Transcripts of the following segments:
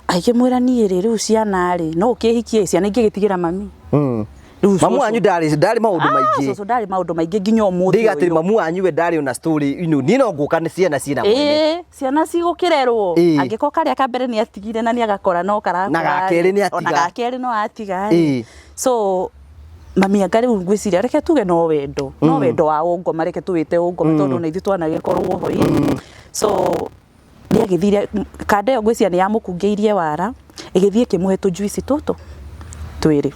Akimwira niĩ rĩu ciana rĩ no ũkĩhikie ciana ingĩ gĩtigĩra mami. Mamu anyu ndari maundu maingĩ. Soso ndari maundu maingĩ nginya ũmũthĩ. Ndiga atĩ mamu anyu we ndari ona story ni no ngũka nĩ ciana cina mwene. Ciana cigũkĩrerwo. Angĩko karĩa kambere nĩ atigire na nĩ agakora no karakora. Na gakeri nĩ atiga. Ona gakeri no atiga. So mami anga rĩu ngwĩciria reke tuge no wendo. No wendo wa ũngoma reke tuwĩte ũngoma tondũ na ithuĩ twanagĩkorwo ho. So nĩ agĩthire kanda ĩyo ngwĩciria nĩ yamũkungĩirie wara ĩgĩthiĩ kĩmũhe tũjuici tũtũ twĩrĩ.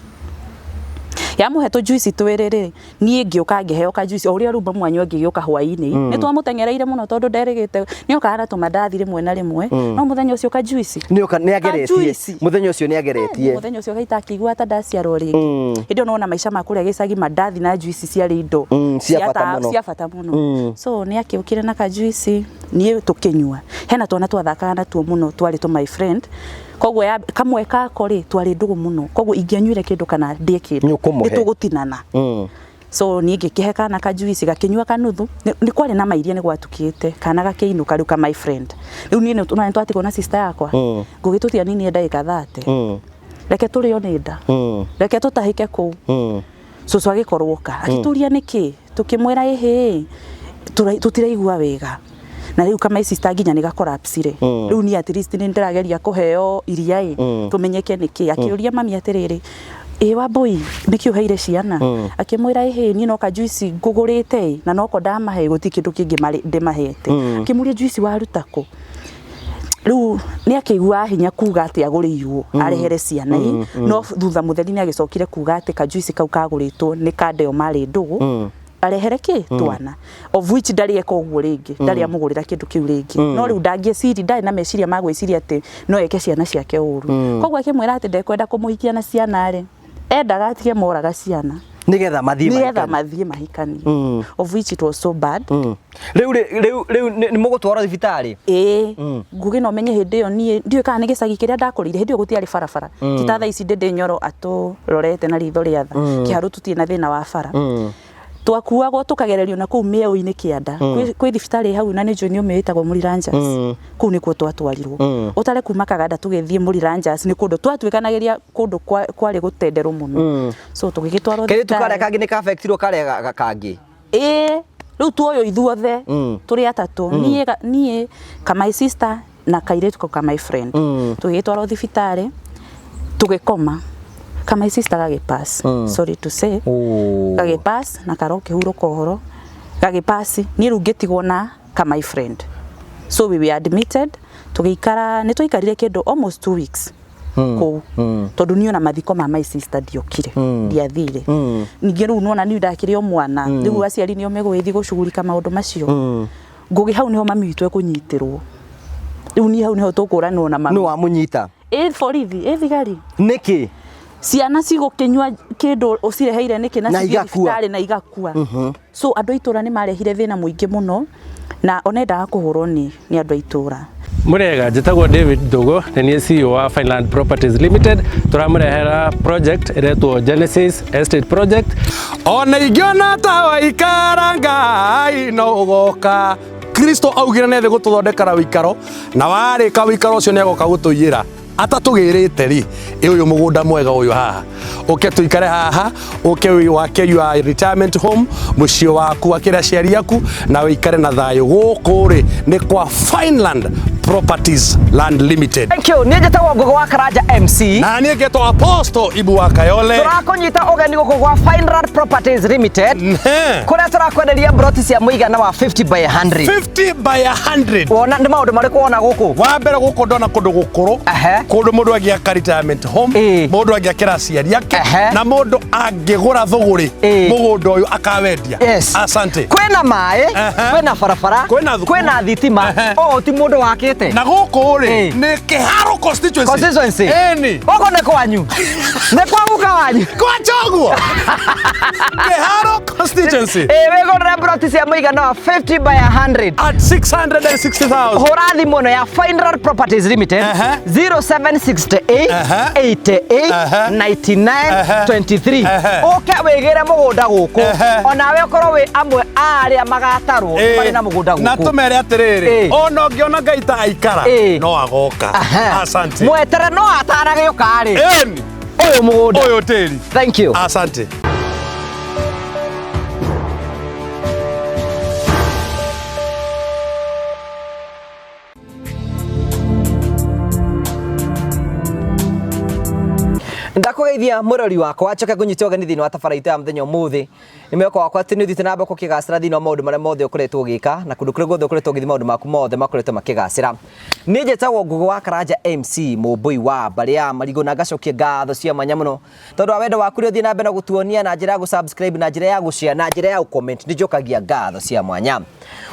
Yamuhe tũjuici twĩrĩ rĩ niĩ ngĩũka ngĩheo kajuici o ũrĩa rumba mwanyu ngĩgĩũka hwaĩ-inĩ nĩ twamũtengereire mũno tondũ nderĩgĩte nĩ okaga tũmandathi rĩmwe na rĩmwe no mũthenya ũcio kajuici nĩ ageretie mũthenya ũcio nĩ ageretie mũthenya ũcio gaita akĩigua ta ndaciarwo rĩngĩ hĩndĩ no na maica makũ rĩa gĩcagi mandathi na juici ciarĩ indo cia bata mũno so nĩ akĩũkire na kajuici niĩ tũkĩnyua hena twana twathakaga natuo mũno twarĩ tũ my friend koguo kamwe kako rĩ twarĩ ndũgũ mũno koguo ingĩanyuire kĩndũ kana ndĩe kĩndũ nĩtũgũtinana so niĩ ngĩkĩhe kana kajuici gakĩnyua kanuthu nĩ kwarĩ na mairia nĩ gwatukĩte kana gakĩinũka rĩu ka my friend rĩu niĩ nĩ twatigwo na sister yakwa ngũgĩtũtia nini ndagĩka 30 reke tũrĩo nĩ nda reke tũtahĩke kũu cũcũ agĩkorwo ka agĩtũria nĩkĩ tũkĩmwĩra ĩhĩ tũtiraigua wega na rĩu kama sister nginya nĩ gakorapsire rĩu ni at least nĩ ndĩrageria kũheo iria tũmenyeke nĩkĩ akĩũria mami atĩrĩrĩ wa boy nĩkĩ ũheire ciana akĩmwĩra ĩhĩ no kajuici ngũgũrĩte na noko ndamahe gũti kĩndũ kĩngĩ ndĩmahete akĩmũria juici waruta kũ rĩu nĩ akĩigua hinya kuga atĩ agũrĩirwo arehere ciana no thutha mũtheri nĩ agĩcokire kuga atĩ kajuici kau kagũrĩtwo nĩ kandeo marĩ ndũgũ arehere kĩ twana of which ndari eka ũguo rĩngĩ ndari amũgũrĩra kĩndũ kĩu rĩngĩ no rĩu ndangĩciri ndari na meciria magwĩciria atĩ no eke ciana ciake ũru koguo akĩmwĩra atĩ ndekwenda kũmũhikia na ciana rĩ endaga atige moraga ciana nigetha mathiĩ mahikanie of which it was so bad rĩu nĩ mũgũtwara thibitarĩ nguge no menye hĩndĩ ĩyo niĩ ndiũĩ kana nĩ gĩcagi kĩrĩa ndakũrĩire hĩndĩ ĩyo gũtiarĩ barabara ti ta thaa ici ndĩ Nyoro atũrorete na ritho rĩa tha kĩharũ tũtirĩ na thĩna wa bara twakuagwo tukagererio na kuu mĩeo-inĩ kĩanda kwĩ thibitarĩ hau na nĩ njũĩ nĩ ũmĩĩtagwo Mũriranjas kuu nĩkuo twatwarirwo ũtare kuma Kaganda tũgĩthiĩ Mũriranjas nĩ kũndũ twatuĩkanagĩria kũndũ kwarĩ gũtenderwo mũno so tũgĩgĩtwarwo kĩrĩtu karĩa kangĩ nĩ kabektirwo karĩa kangĩ rĩu tuoyo ithuothe tũrĩ atatũ niĩ ka my sister na kairĩtu ka my friend tũgĩgĩtwarwo thibitarĩ tũgĩkoma ka my sister gagĩpass sorry to say gagĩpass na karo kĩhurũka ũhoro gagĩpass niĩ rĩu ngĩtigwo na ka my friend so we were admitted tũgĩikara nĩ twaikarire kĩndũ almost 2 weeks kũu tondũ niĩ ona mathiko ma my sister ndiokire ndiathire ningĩ rĩu nona niĩ ndakĩrĩ o mwana rĩu aciari nĩo megũgĩthiĩ gũcugurika maũndũ macio ngũgĩ hau nĩho mami witũ ekũnyitĩrwo rĩu niĩ hau nĩho tũkũranwo na mami nũ wamũnyita borithi thigari nĩkĩ ciana cigũkĩnyua kĩndũ ũcireheire nĩkĩ na thibitarĩ na igakua so andũ itũra nĩ marehire thĩna mũingĩ mũno na onendaga kũhũrwo nĩ andũ itũra Murega njĩtagwo David Ndogo na nĩ CEO wa Fineland Properties Limited turamurehera project iretwo Genesis Estate Project ona ingĩona ta waikara Ngai no ũgoka Kristo augire nĩ thĩ gũtũthondekera wĩikaro na warĩka wĩikaro ũcio nĩ agoka gũtũiyĩra atatũgĩrĩte ri ũyũ mũgũnda mwega ũyũ haha ũke tuikare haha ũke wake your retirement home mũciĩ waku wakĩra aciari aku na wĩikare na thayũ gũkũ rĩ nĩ kwa Fineland Properties Land Limited. Thank you. Niĩ njĩtagwo Ngũgĩ wa Karanja MC. Na niĩ ngetwo Apostle Ibu wa Kayole. Tũrakũnyita ũgeni gũkũ gwa Fineland Properties Limited. Kũrĩa tũrakwenderia broti cia mũigana wa 50 by 100. 50 by 100. Wona nĩ maũndũ marĩkũ wona gũkũ? Wa mbere gũkũ ndona kũndũ gũkũrũ. Kũndũ mũndũ angĩaka retirement home. Mũndũ angĩakĩra aciari ake. Na mũndũ angĩgũra thũgũrĩ. Mũgũnda ũyũ akawendia. Asante. Kwĩna maĩ, kwĩna barabara, kwĩna thitima. O ti mũndũ wakĩte. Na gũkũ rĩ nĩ Kĩharo constituency. Eni. Gũkũ nĩ kwanyu. Nĩ kwa wanyu kwa choguo Kiharo constituency wegorera broti cia muigana wa 50 by 100 at 660,000 hura thimo ya Final Properties Limited 0768 88 99 23 uke wigire mugunda guku onawe ukorwo wi amwe aria magatarwo bari na mugunda guku na tumere atiriri ona ngiona ngaita aikara no agoka asante mwetere no atarage ukari uyu mugunda uyu tiri thank you asante ndakugeithia murori wakwa acoke kunyita ogeni thini wa tabaraitu ya muthenya umuthi ni mweko wakwa ati ni uthite nambe kukigacira thini wa maundu maria mothe ukoretwo ugika na kundu kuria guothe ukoretwo ugithi maundu maku mothe makoretwo makigacira ni njitagwo Ngugi wa Karanja MC mumbui wa baria marigo na gacokia ngatho cia mwanya muno tondu wa wendo waku ri uthie nambe na gutuonia na njira ya subscribe na njira ya gushare na njira ya comment ni njokagia ngatho cia mwanya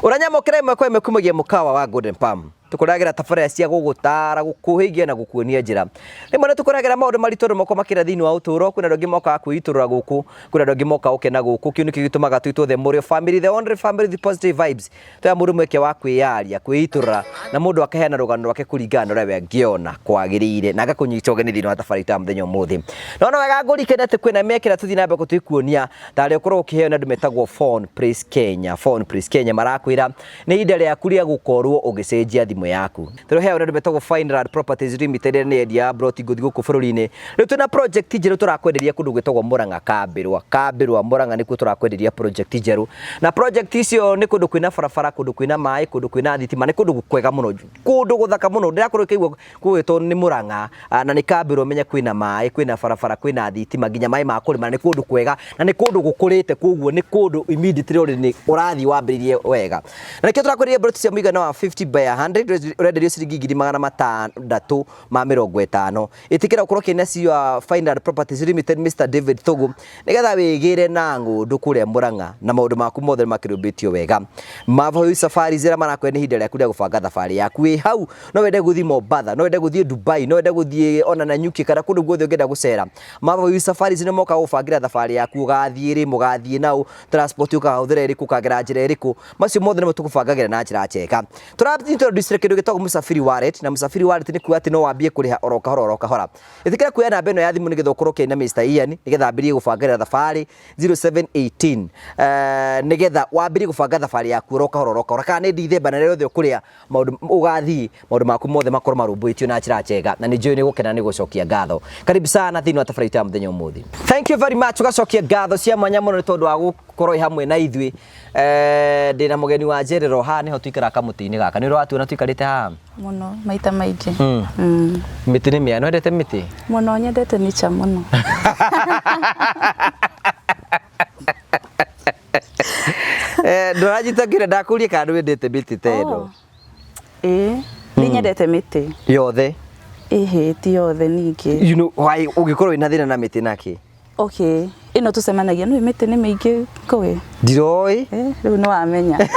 uranyamukire imwe kwa imwe kumagia mukawa wa Golden Palm tukuragira tabarĩra cia gugutara gukuhigia na gukuonia njira rimwe tukuragira maundu maritu moko makira thini wa uturo kuna ndogi moka kuiturura guku kuna ndogi moka ukena guku kiu niki gitumaga tuitwo the Murio family the only family the positive vibes toya mundu mweke wa kwiyaria kwiiturura na mundu akaheana rugano rwake kuringana na we ngiona kwagirire na agakunyita ogeni thini wa tabarĩra ya muthenya umuthi no wega ngurikene ati kwina mekira tuthi nambe gutikuonia tari ukorwo ukiheo na ndumetagwo Phone Praise Kenya marakwira ni ida ria kuria gukorwo ugicenjia thimu yaku turoheo na ndumetagwo Final Properties Limited ni endia broti guthi guku bururi-ini riu tuna project njeru turakwenderia kundu gwitagwo Murang'a Kambirwa Murang'a nikuo turakwenderia project njeru na project icio ni kundu kwina barabara kundu kwina mai kundu kwina thitima ni kundu kwega muno kundu guthaka muno ndirakorwo kigwo gwitwo ni Murang'a na ni Kambirwa menya kwina mai kwina barabara kwina thitima nginya mai ma kurima ni kundu kwega na ni kundu gukurite koguo ni kundu immediately ni urathi wambiririe wega na nikio turakwenderia broti cia muigana wa 50 by 100 urenderio ciringi 650 itikira ukorwo kina cio Final Properties Limited Mr David Thogu nigetha wigire na ngundu kuria Murang'a na maundu maku mothe makirubitio wega Mavo Safari zira marakwene hinde ria kuria gubanga thabari yaku wi hau no wende guthi Mombasa no wende guthi Dubai no wende guthi ona na nyuki kana kundu guothe ungenda gucera Mavo Safari zine moka gubangira thabari yaku ugathie mugathie nau transport ukahuthira iriku kagira njira iriku macio mothe nimo tukubangagira na njira njega introduce kindu gitagwo Musafiri Wallet na Musafiri Wallet ni kuga ati no wambie kuriha oro kahora itikira kuya namba ino ya thimu nigetha ukorwo kina Mr Ian nigetha ambirie gubangira thabari 0718 nigetha wambirie gubanga thabari yaku oro kahora kana ni Dithemba na rĩothe ukuria maundu ugathi maundu maku mothe makorwo marumbuitio na njira njega na ni njui ni gukena ni gucokia ngatho karibu sana thini wa tabarĩra ya muthenya umuthi thank you very much ugacokia ngatho cia mwanya muno ni tondu wa gukorwo hamwe na ithui ndina mugeni wa njerero ha niho tuikara kamuti-ini gaka ni rwatuona tuikarite ha muno maita maingĩ miti ni mia no ndete miti muno nyendete nicha muno ndorajitagire ndakurie kana wendete miti tendo ni nyendete miti yothe ti yothe ningi you know why ugikorwo ina thina na miti naki okay ino tucemanagia no miti ni miingi kowe ndiroi riu no amenya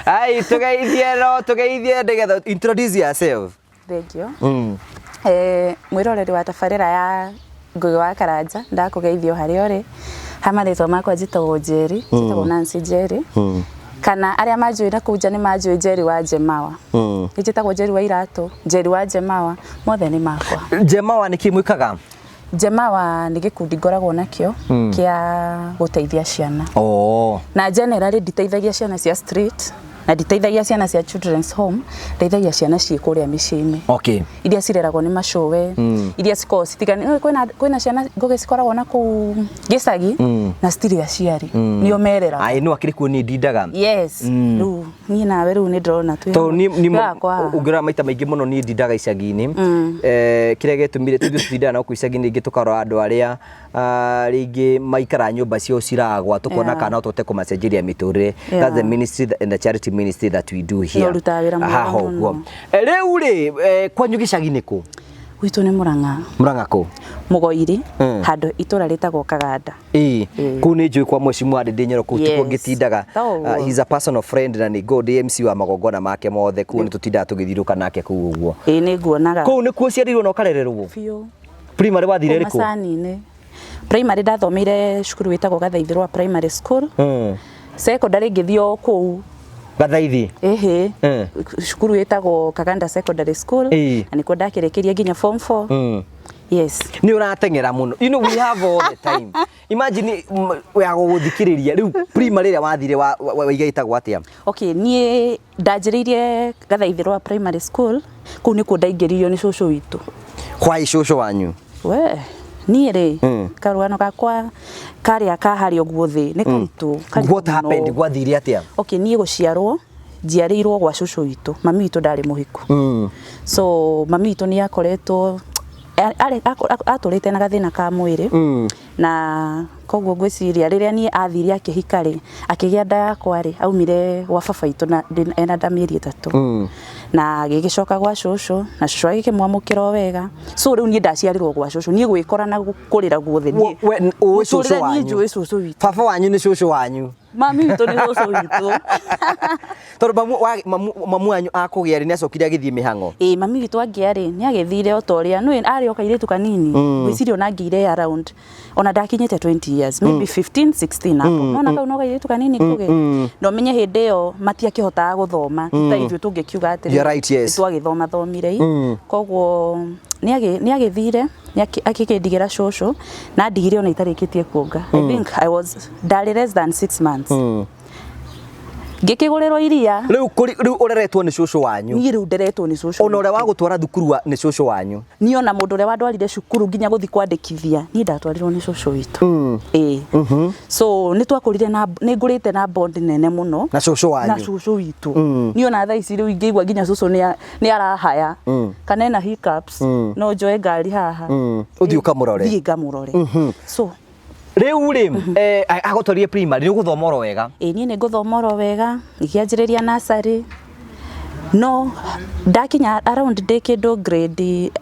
ai tugeithie ndegetha introduce yourself thank you mwiroreri wa tabarĩra ya Ngugi wa Karanja ndakugeithio hari ori hamarĩtwa makwa njitagwo Njeri njitagwo Nancy Njeri kana aria manjuira kuja ni manjui Njeri wa Jemawa njitagwo Njeri wa Iratu Njeri wa Jemawa mothe ni makwa Jemawa ni kimwikaga Jemawa ni gikundi ngoragwo nakio kia guteithia ciana na generally nditeithagia ciana cia street na nditeithagia ciana cia children's home ndeithagia ciana cie kuria miciini iria cireragwo ni macowe iria cikoragwo citigani kwina ciana Ngugi cikoragwo na ku gicagi na citiri aciari nio merera ai no akiri kuo ni ndindaga yes riu ni nawe riu ni ndrona tu to ni ungira maita maingi muno ni ndindaga icagi-ini kiria getumire tuthu twindana na ku icagi-ini ingi tukarora andu aria ringi maikara nyumba cio ciragwa tukona kana tote kumacenjeria miturire that's the ministry and the charity ministry that we do here riu ri kwanyu gicagi-ini ku Gwitu ni Murang'a. Murang'a ko Mugoiri handu itura ritagwo Kaganda. Ku ni njui kwa mheshimiwa Ndindi Nyoro ku tiko ngitindaga. He's a personal friend na ni go DMC wa magongona make mothe ku ni tutindaga tugithiruka nake ku uguo. Ni nguonaga. Ku ni ku ciarirwo no karererwo. Biu. Primary wathire riku? Macani-ini. Primary ndathomeire cukuru witagwo Gathaithirwa Primary School. Secondary ngithio kuu Gathaithi. Cukuru witagwo Kaganda Secondary School. Na nikuo ndakirekeria nginya form 4. Yes. Ni uratengera muno. You know we have all the time. Imagine ya guthikiriria riu primary ria wathire wa igaitagwo atia? Okay, nie ndanjiririe Gathaithirwa Primary School. Kuu nikuo ndaingiririo ni cucu witu. Why cucu wanyu? We nie ri karugano gakwa karia kahari oguo thi ni karitu. What happened gwathire atia? Okay, nie guciarwo njiarirwo gwa cucu witu. Mami witu ndari muhiku. So mami witu ni akoretwo aturite na gathina ka mwiri na koguo ngwiciria riria nie athire akihika ri akigia nda yakwa ri aumire gwa baba itu na ena nda mieri 3 na agigicoka gwa cucu na cucu agikimwamukira wega so riu nie ndaciarirwo gwa cucu nie gwikora na kurira guothe nie uwe cucu wanyu njui cucu witu baba wanyu ni cucu wanyu mami witu ni cucu witu tondu mamu wanyu akugia ri ni acokire agithie mihango mami witu angia ri ni agithire otoria no ari okaire tu kanini gwicirio na ngire around ona ndakinyite 20 years maybe 15 16 hapo nona kau no gaire tu kanini kuge no menye hindi yo matiakihotaga guthoma taithwe tungikiuga atiri twagithoma thomire koguo ni agithire akikindigira cucu na ndigire ona itarikitie kuonga I think I was less than 6 months ngikigurirwo iria riu ureretwo ni cucu wanyu ni riu nderetwo ni cucu ona ure wa gutwara thukuru ni cucu wanyu ni ona mundu ure wandwarire cukuru nginya guthi kwandikithia ni ndatwarirwo ni cucu witu so ni twakurire na ni ngurite na bond nene muno na cucu wanyu na cucu witu ni ona thaa ici riu ingeigua nginya cucu ni arahaya kana ena hiccups no njoe ngari haha uthi ukamurore thii ngamurore so riu ri agutwarie primary ni guthoma oro wega ni nguthoma oro wega ikianjiriria nursery no ndakinya around dekindo grade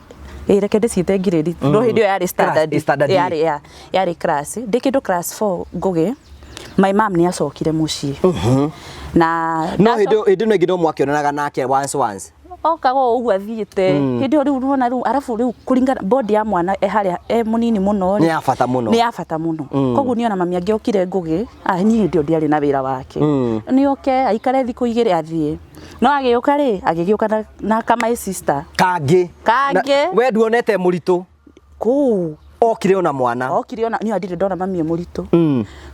reke ndiciite grade no hindi yo yari standard yari class dekindo class 4 ngugi my mom ni acokire mucii na no hindi no ngindo mwakionanaga nake once okago ugu athiite hindi riu ruona riu arafu riu kuringana body ya mwana haria munini muno ni afata muno koguo ni ona mami angiokire ngugi ni ndio ndiari na wira wake ni aikare thiku igire athie no agiuka ri agigiuka na kama sister kangi we nduonete muritu ku okire ona mwana okire ona ni adire ndona mami muritu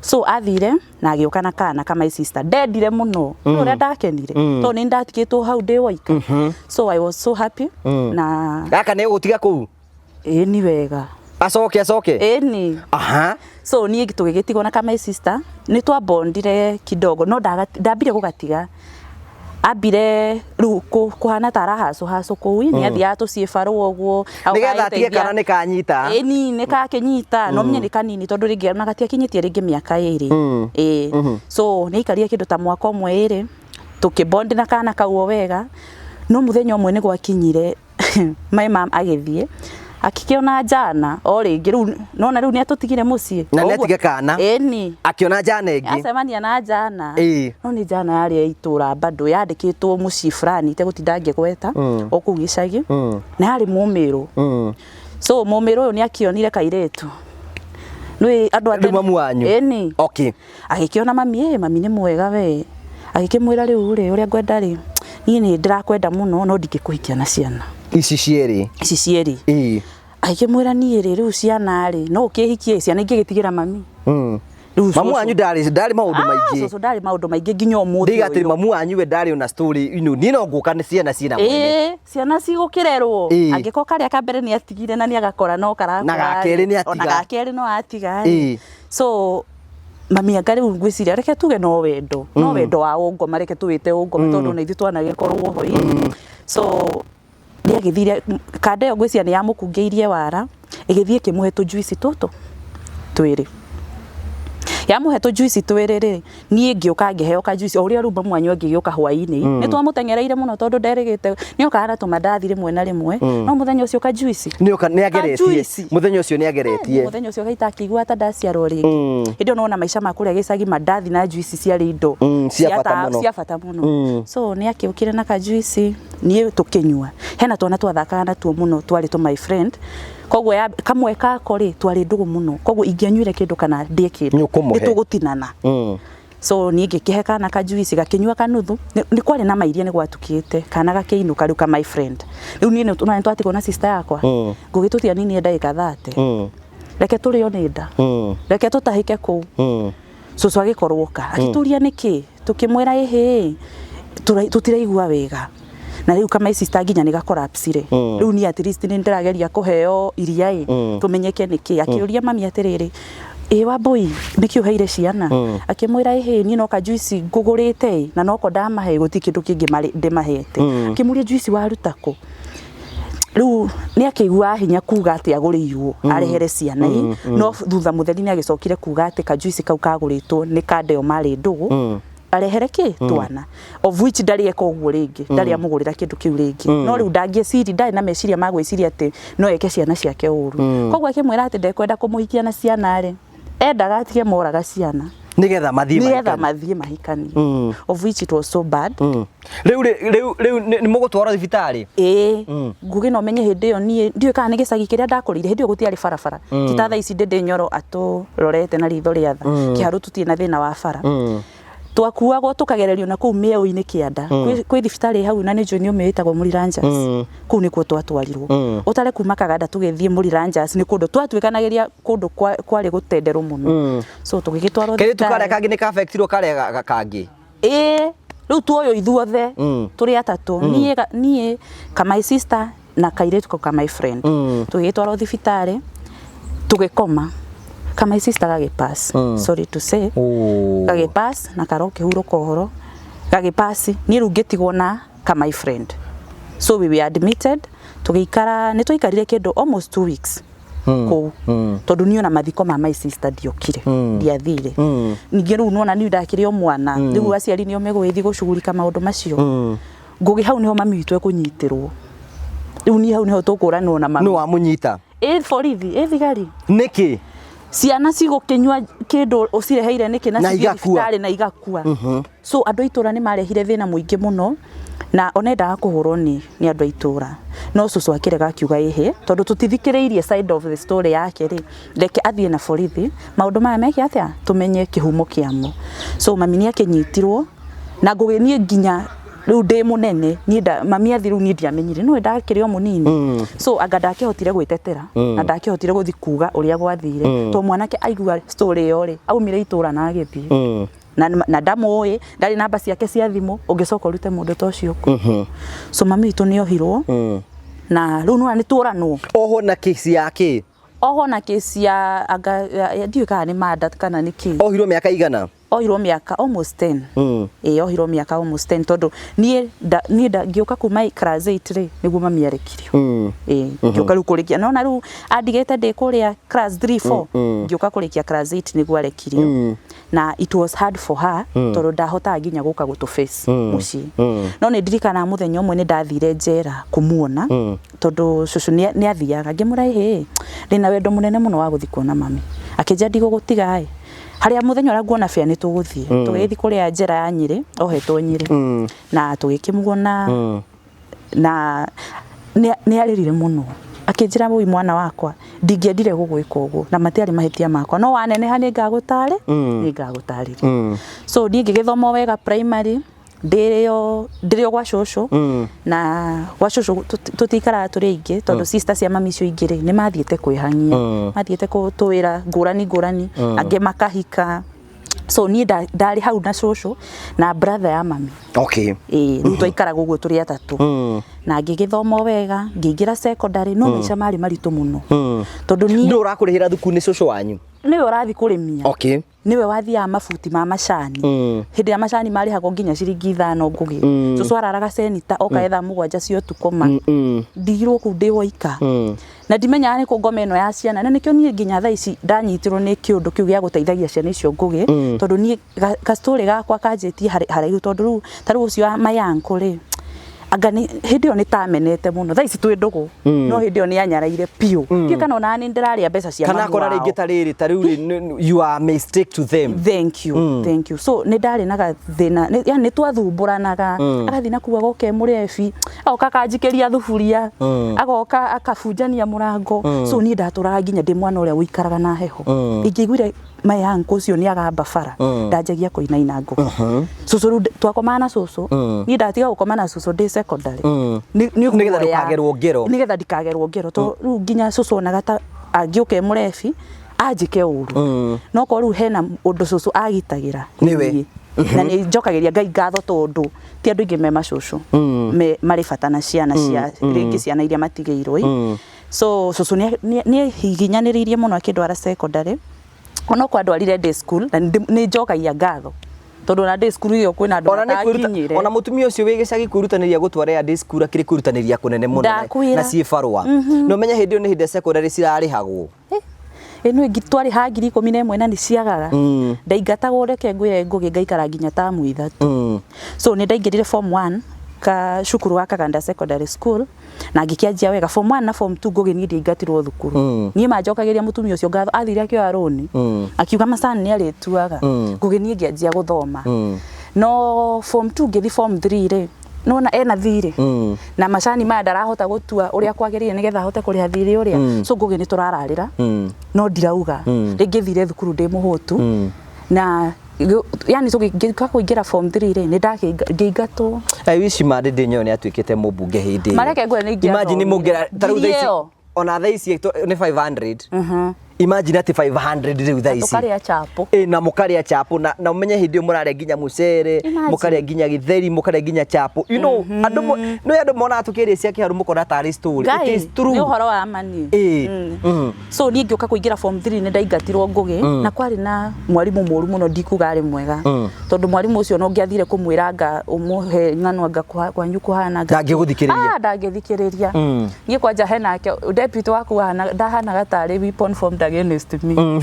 so athire na agiuka na kana kama sister ndendire muno ure ndakenire to ni ndatikitwo hau ndi waika so I was so happy na gaka ne gutiga ku ni wega acoke ni so ni tugigitigo na kama sister ni twabondire kidogo no ndambire gugatiga ambire riu kuhana tarahacu kuu ni athia tuciibarwo uguo nigetha atige kana ni kanyita ni kakinyita no menye ni kanini tondu ringi ona gatiakinyitie ringi miaka iri so ni ikaria kindu ta mwaka umwe iri tukibondi na kana kau wega no muthenya umwe ni gwakinyire my mom agithie akikiona jana o ringi riu nona riu ni atutigire mucii na netige kana ni akiona jana ingi acemania na jana no ni jana yari itura bado yandikitwo mucii fulani te gutinda ngigweta o ku gicagi na yari mumiru so mumiru uyu ni akionire kairetu nui andu ate mamu wanyu ni okay agikiona mami ni mwega we agikimwira riu ri uria ngwenda ri ni ndirakwenda muno no ndingikuhikia na ciana ici cieri akimwira ni riu ciana ri no ukihikie ciana ingigitigira mami mamu wanyu ndari maundu maingi so ndari maundu maingi nginya umuthi ndiga ati mamu wanyu we ndari ona story ni no nguka ni ciana cina mwene ciana cigukirerwo angiko karia kambere ni atigire na ni agakora no karakora na gakeri ni atiga ona gakeri no atiga so mami angari ngwiciria reke tuge no wendo wa ungo mareke tuwite ungo tondu na ithu twana gikorwo ho so ni agithire kande yo ngwiciria ni yamukungeirie wara igithie kimuhe tu juice tutu twiri ya muhe to juice twiriri nie ngioka ngiheo ka juice uria rumba mwanyo ngigioka hwaini ni twamutengereire muno tondu nderigite ni okara to madathi rimwe na rimwe no muthenya ucio ka juice ni oka ni ageretie muthenya ucio ni ageretie muthenya ucio gaita kigua ta ndaciarwo ringi indo no na maisha makuria gicagi madathi na juice cia rindo cia fata muno so ni akiukire na ka juice nie tukinyua hena twana twathakaga na tuo muno twari to my friend kogwo kamwe kako ri twari ndugu muno kogwo ingianyuire kindu kana ndie kindu nitugutinana so ni ngikihe kana ka juice gakinyua kanuthu ni kwari na mairia ni gwatukite kana gakiinuka riu ka my friend riu ni no twatiko na sister yakwa ngugitutia nini ndagika 30 reke turio ni nda reke tutahike ku so agikorwoka akituria niki tukimwera ehe tutiraigua wega na riu kama sister nginya ni gakorapsire riu ni at least ni ndirageria kuheo iria tumenyeke niki akiuria mami atiriri wa boy niki uheire ciana akimwira ehe ni no ka juice ngugurite na noko ndamahe guti kindu kingi ndimahete akimuria juice warutako riu ni akigua hinya kuga ati aguriirwo arehere ciana no thutha mutheri ni agicokire kuga ati ka juice kau kaguritwo ni kadeo mari ndugu arehere ki twana of which ndari eka uguo ringi ndari amugurira kindu kiu ringi no riu ndangie ciri ndari na meciria magwiciria ati no eke ciana ciake uru kogwo akimwira ati ndekwenda kumuhikia na ciana ri endaga atige moraga ciana nigetha mathie mahikani of which it was so bad riu ni mugutwara thibitari ngugi no menye hindi yo nie ndiwe kana ni gicagi kiria ndakurire hindi yo gutiari barabara titatha ici ndinde nyoro atu rorete na ritho riatha kiharu tutie na thina wa bara twakuagwo tukagererio na kuu meo-ini kianda kwi thibitari hau na ni joni umeitagwo Muriranjas kuu ni kuo twatwarirwo utare kuma Kaganda tugithie Muriranjas ni kundu twatwikanageria kundu kwari gutenderwo muno so tugigitwarwo kiri tukare kangi ni kafektirwo kare kangi riu tuoyo ithuothe turi atatu nie kama my sister na kairetu kama my friend tugigitwarwo thibitari tugikoma kama sister gagipass sorry to say gagipass na karoke huro kohoro gagipass ni rugetigwo na kama my friend so we were admitted tugikara ni twikarire kindu almost 2 weeks tondu niona mathiko ma my sister diokire ndiathire ningi ru nona ni ndakire o mwana riu aciari ni omegwithi gucugurika maundu macio ngugi hau niho mami witwe kunyitirwo riu ni hau niho tukuranwo na mami no amunyita borithi thigari niki ciana cigukinywa kindu ucireheire niki na cigitari na igakua so andu itura ni marehire thina muingi muno na onendaga kuhurwo ni andu itura no cucu akirega akiuga ehe tondu tutithikireirie side of the story yake ri reke athie na borithi maundu maya meke atia tumenye kihumo kiamo so mami ni akinyitirwo na ngugenie nginya riu ndi munene ni mami athiru ni ndiamenyire no ndakire o munini so anga ndakihotire gwitetera na ndakihotire guthi kuga uria gwathire to mwanake aigua story yo ri aumire itura na agithie na ndamuoye ndari namba ciake cia thimu ungicoka rute mundu ta ucio so mami itu ni ohirwo na riu no ni turanwo oho na kesi yake oho na kesi ya anga ndiwe kana ni mada kana ni ki ohirwo miaka igana ohirwo miaka almost 10 ohirwo miaka almost 10 tondu nie ngioka kuma class 8 ri niguo mami arekirio ngioka riu kurikia no riu andigete ndi kuria class 3 4 ngioka kurikia class 8 niguo arekirio na it was hard for her tondu ndahota nginya guka gutu face muci no ni ndirikana muthenya umwe ni ndathire njera kumuona tondu cucu ni athiaga ngimura he ndina wendo munene muno wa guthi kuona mami akinja ndigo gutiga haria muthenya ura nguona fia ni tuguthie tugithi kuria njera ya Nyeri ohetwo Nyeri na tugikimugona na ni aririre muno akinjira mwi mwana wakwa ndingiendire gugwika uguo na matiari mahitia makwa no waneneha ni ngagutari ni ngagutarire so ni ngigithoma wega primary ndirio gwa cucu na gwa cucu tutikara turi ingi tondu sister cia mami cio ingire ni mathiete kwihang'ia mathiete kutuira ngurani ange makahika so ni ndari hau na cucu na brother ya mami okay riu twaikara guguo turi atatu na ngigithoma wega ngingira secondary no maisha mari maritu muno tondu ni ndu urakurihira thuku ni cucu wanyu ni urathi kurimia okay niwe wathiaga mabuti ma macani hindi ya macani mari hago nginya ciringi 5 ngugi cucu araraga senita oka etha 7 cio tukoma ndigirwo ku ndi woika na ndimenya ni ku ngome ino ya ciana na nikio nie nginya thaa ici ndanyitirwo ni kiundu kiu gya guteithagia ciana icio ngugi tondu nie ka story gakwa kanjeti haraihu tondu ru taru ucio mayanko ri anga ni hindi yo ni tamenete muno thaa ici twi ndugu no hindi yo ni anyaraire piu ti kana ona ni ndiraria mbeca cia kana kora ringi tariri tariu you are mistake to them. Thank you so ni ndari naga thina yani twathumbũranaga agathina kuwa goke murefi agoka kanjikeria thuburia agoka akabunjania murango so ni ndatũraga nginya ndi mwana uria wikaraga na heho ingĩiguire mayanko cio ni agamba bara ndanjagia kuinaina ngo cucu twakomana cucu ni ndatiga gukomana cucu ndi secondary nigetha ndikagerwo ngero nigetha ndikagerwo ngero to ru nginya cucu onaga ta angĩuke murefi anjike uru no ko ru hena undu cucu agitagira niwe na ni njokagiria ngai ngatho tondu ti andu ingi me macucu me mari bata na ciana cia ringi ciana iria matigeirwo so cucu ni higinyaniririe muno akindwara secondary ono kwa ndwarire day school na ni njokagia ngatho tondu na day school iyo kwina andu matakinyire ona mutumia ucio wi gicagi kwirutaniria gutwara day school akiri kwirutaniria kunene muno na cie farwa no menya hindi ni hindi secondary cirarihagwo eno ngitwari ha 11 na ni ciagaga ndaigatagwo reke ngwe ngugi ngaikara nginya tamu 3 so ni ndaingirire form 1 ka cukuru wa Kaganda Secondary School na ngikianjia wega form 1 na form 2 ngugi ni ndingatirwo thukuru ni manjokagiria mutumia ucio ngatho athire akio aroni akiuga macani ni arituaga ngugi ni ngianjia guthoma no form 2 ngithi form 3 ri nona ena thire na macani ma ndarahota gutua uria kwagerie nigetha hote kuriha thire uria so ngugi ni turararira no ndirauga ringithire thukuru ndi muhutu na yani tugika kuingira form 3 ri ni ndakingatwo I wish made ndinyo ni atuikite mubunge hindi mareke ngwe ni imagine mungira taru thaisi ona thaisi ni 500 imagine ati 500 riu thaisi tukaria chapo na mukaria chapo na umenye hindi murare nginya mucere mukaria nginya githeri mukaria nginya chapo you know andu mona atukiria cia kiharu mukora tari story it is true ni uhoro wa amani so ni ngioka kuingira form 3 ni ndaingatirwo ngugi na kwari na mwarimu moru muno ndikuga ari mwega tondu mwarimu ucio no ngiathire kumwiranga umuhe ng'ano anga kwa nyuku hana ndangiguthikiriria ndangithikiriria ni kwanja hena deputy waku hana ndahana gatari weapon form against me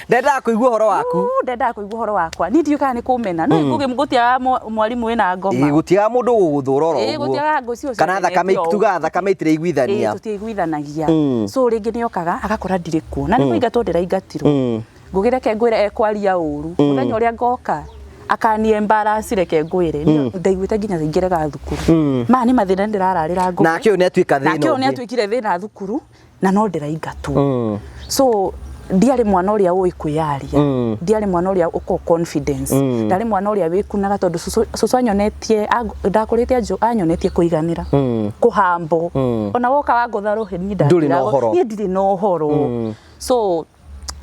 ndenda kuigua horo waku ndenda kuigua horo wakwa ni ndiuka ni kumena no ngugi mugutia mwarimu wina ngoma gutiga mundu guguthura ro gutiga ngocio kana thakame ituga thakame itire iguithania tutiguithanagia so ringi ni okaga agakora ndirikuo na ni kuingatwo ndiraingatirwo ngugire ke ngwire ekwaria uru muthenya uria ngoka akani embarrass reke ngwire ndaiguite nginya ingire ga thukuru ma ni mathina ndirararira ngo na kio ni atuika thina na kio ni atuikire thina thukuru na no ndiraingatwo so ndiari mwana uria ui kuyaria ndiari mwana uria uko confidence ndari mwana uria wikunaga tondu cucu anyonetie ndakuritie anyonetie kuiganira kuhambo ona woka wangutha ruhi ni ndiri no horo so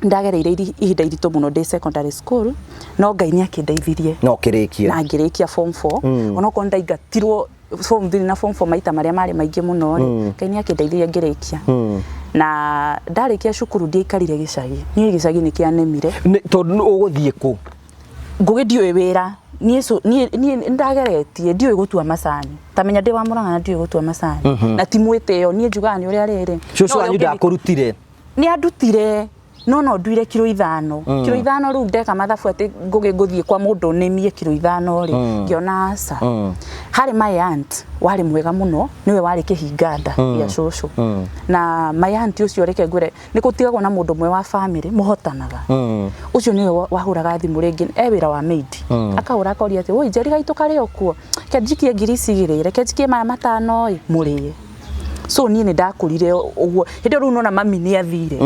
ndagereire ihinda iritu muno ndi secondary school no Ngai ni akindeithirie no kirikia na ngirikia form 4 ona ko ndaigatirwo form 3 na form 4 maita maria mari maingi muno Ngai ni akindeithirie ngirikia na ndarikia cukuru ndiikarire gicagi ni gicagi ni kianemire tondu uguthie ku ngugi ndiwe wira ni ndageretie ndiwe gutua macani tamenya ndi wa Murang'a ndiwe gutua macani na timwite yo ni njuga ni uria riri cucu anyu ndakurutire ni andutire no nduire kilo 5 kilo 5 ru ndeka mathabu ati ngugi nguthie kwa mundu nemie kilo 5 ri ngiona asa hari my aunt wari mwega muno niwe wari kihinganda ya cucu na my aunt ucio reke ngure ni gutigagwo na mundu mwe wa family muhotanaga ucio niwe wahuraga thimu ringi ewira wa maid akahura akoria ati oi njeri gaitu kari okuo kenjikie ngiricigirire kenjikie maya matano murie so ni ndakurire uguo hindi ru nona mami ni athire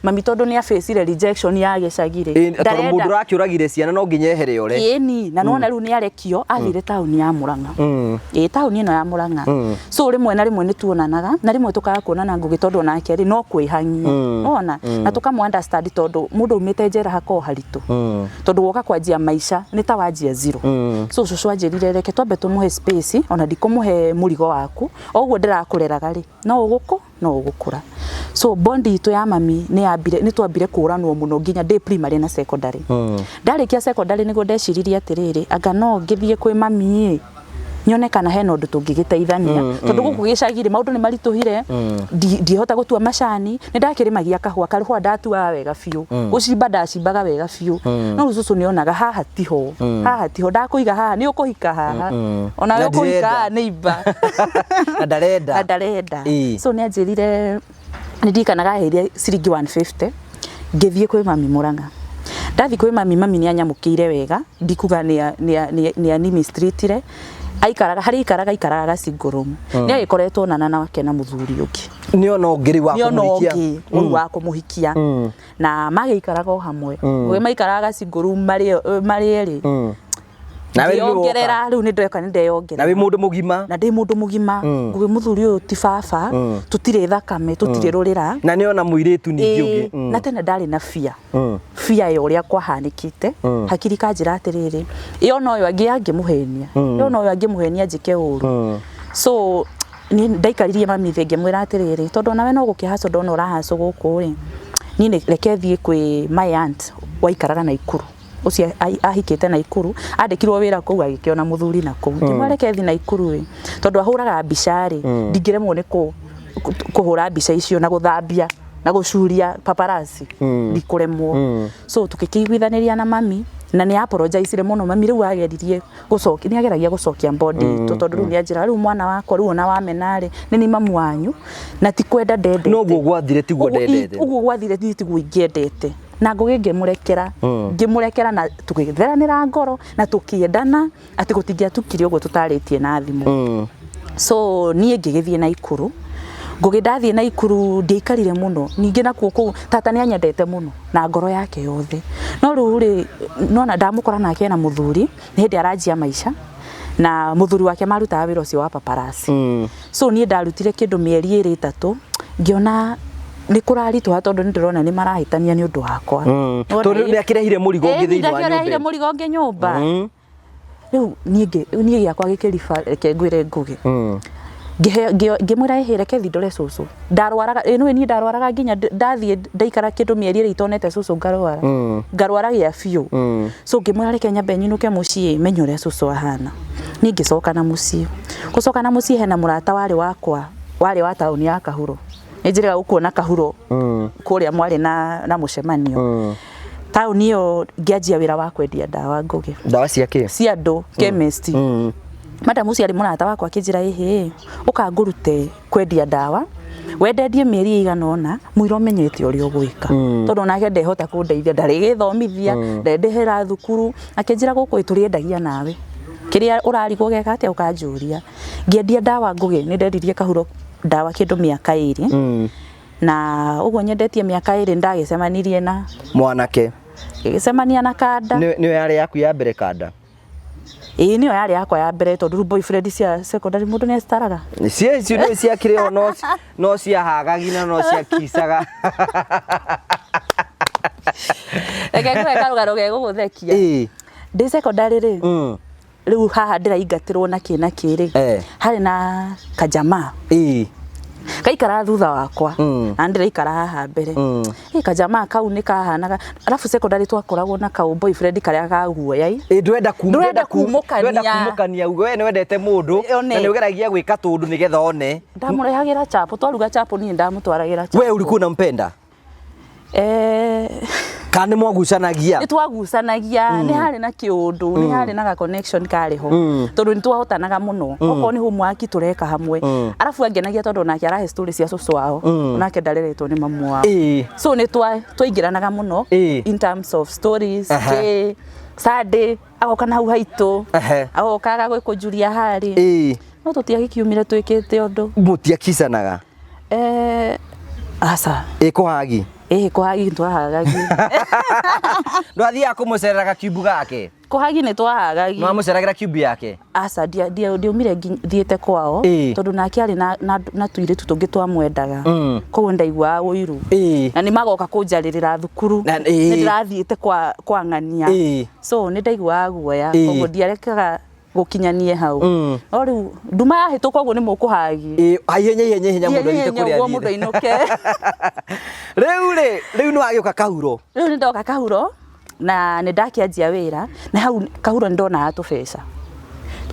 mami tondu ni afacire rejection ya gicagire tondu mundu rakiuragire ciana no nginya ehere ore ni na nona ru ni arekio athire tauni ya Murang'a tauni ino ya Murang'a so rimwe na rimwe ni tuonanaga na rimwe tukaga kuonana ngugi tondu nake ri no kwihanyia ona na tukamu understand tondu mundu umite njera hako haritu tondu woka kwanjia maisha ni ta wanjia zero so cucu anjirire reke twambe tumuhe space ona ndikumuhe murigo waku oguo ndirakureraga ri ri no ugukura so bondi itu ya mami ni twambire kuranwo muno nginya ndi primary na secondary ndarikia secondary nigo ndeciririe atiriri anga no ngithie kwi mami nyone kana hena undu tungigiteithania tondu guku gicagire maundu ni marituhire ndihota gutua macani ni ndakirimagia kahua karihwa ndatua wega fiu gucimba ndacimbaga wega fiu no rucucu nionaga haha tiho ndakuiga haha ni ukuhika haha ona we kuhika ni iba ndarenda so ni anjirire ni ndikanaga heria ciringi 150 ngithie kwi mami Murang'a ndathi kwi mami ni anyamukire wega ndikuga ni animi streetire aikaraga Singoromu ni agikoretwo nana wake na muthuri ungi ni ona ongeri wa kumuhikia na magiikaraga hamwe we maikaraga Singoromu mari eri nawe niongerera riu ni ndeka ni ndeyongerera nawe mundu mugima na ndi mundu mugima ngugi muthuri uyu ti baba tutire thakame tutire rurira na ni ona muiritu ningi ungi na tena ndari na fia yo uria kwahanikite hakiri kanjira atiriri iyo no yo angimuhenia iyo no yo angimuhenia njike uru so ni ndaikaririe mami thenge mwira atiriri tondu nawe no gukihaco ndona urahaco guku ri ni reke thie kwi my aunt waikaraga na Ikuru ucio ahikite na Ikuru andikirwo wira kuu agikiona muthuri na kuu ngimwareke thi na Ikuru wi tondu ahuraga mbicari ndingiremwo ni kuhura mbica icio na guthambia na gucuria paparazzi ndikuremwo so tukikiguithaniria na mami na ni apologize muno mami riu ageririe gucokia ni ageragia gucokia body tondu riu ni anjira riu mwana wakwa riu na wamenare ni mamu wanyu na ti kwenda ndende no gwathire tiguo ndendete uguo gwathire tiguo ingiendete na ngugi ngimurekera na tukitheranira ngoro na tukiendana ati gutingia tukiri uguo tutaritie na thimu so nie ngigithie na Ikuru ngugi ndathie na Ikuru ndiikarire muno ningi na kuku tata ni anyendete muno na ngoro yake yothe no riu ri nona ndamukora nake na muthuri ni hindi aranjia maisha na muthuri wake marutaga wira ucio wa paparazzi so nie ndarutire kindu mieri iri 3 ngiona ni kuraritu tondu ndirona ni marahitania ni undu wakwa tondu ni akirehire murigo ngi thiini wa nyumba akirehire murigo ngi nyumba riu nie giakwa gikirifa reke ngwire ngugi ngimwira ehere kethi ndore cucu ndarwaraga ni ndarwaraga nginya ndathie ndaikara kindu mieri iri itonete cucu ngarwara gia fiu so ngimwira reke nyambe nyinuke mucii menyore cucu ahana ni ngicoka na mucii gucoka na mucii hena murata wari wa tauni ya Kahuro ejira ukuona Kahuro kuria mwari na mucemanio tauni iyo ngianjia wira wa kwendia dawa ciake cia andu chemist madam ucio ari murata wakwa kinjira ihi ukangurute kwendia dawa wendendie mieri iganona mwiro menyete uri ugwika tondu nake ndehota kundeithia ndari githomithia ndendehera thukuru akinjira guku ituriendagia nawe kiria urarigwo geka atia ukanjuria ngiendia dawa ngugi ni nderirie Kahuro dawa kindu miaka 2 na uguo nyendetie miaka 2 ndagicemanirie na mwanake gicemania na Kada ni yari yaku ya mbere Kada niyo yari yakwa ya mbere tondu boyfriend cia secondary mundu ni staraga cio no cia kireo no cia hagagina no cia kisaga ege karugaro ge guguthekia ndi secondary ri riu haha ndiraingatirwo na kina kiri hari na kajama kaikara thutha wakwa na ndiraikara haha mbere kajama kau ni kahanaga alafu secondary twakoragwo na kau boyfriend karia kaguoya ndwenda kumukania we ni wendete mundu na ni ugeragia gwika tundu nigetha one ndamurehagira chapo twaruga chapo ni ndamutwaragira chapo we ulikuwa unampenda Kani mwagucanagia ni twagucanagia ni hari na kiundu ni hari na connection kariho tondu ni twahotanaga muno oko ni homework tureka hamwe arafu angenagia tondu nake arahe stories cia cucu wao nake ndareretwo ni mamu wao so ni twaingiranaga muno in terms of stories Sunday agoka na hau haitu agokaga gwikujuria hari no tutiagikiumire twikite undu mutiakicanaga asa kuhagi kuhagi twahagagi ndwathia kumucereraga kiubu gake kuhagi ni twahagagi no amuceragira kiubu yake asa ndiumire thiete kwao tondu nake ari na tuire tutungi twamwendaga koguo ndaigua uiru na ni magoka kunjaririra thukuru ni ndirathiete kwa ng'ania so ni ndaigua guoya koguo ndiarekaga gukinyanie hau no riu nduma yahituka uguo ni mukuhagi ihenya mundu ite kuria mundu inuke riu ni wagioka kahuro riu ni ndoka kahuro na ni ndakianjia wira na hau kahuro ndona atubeca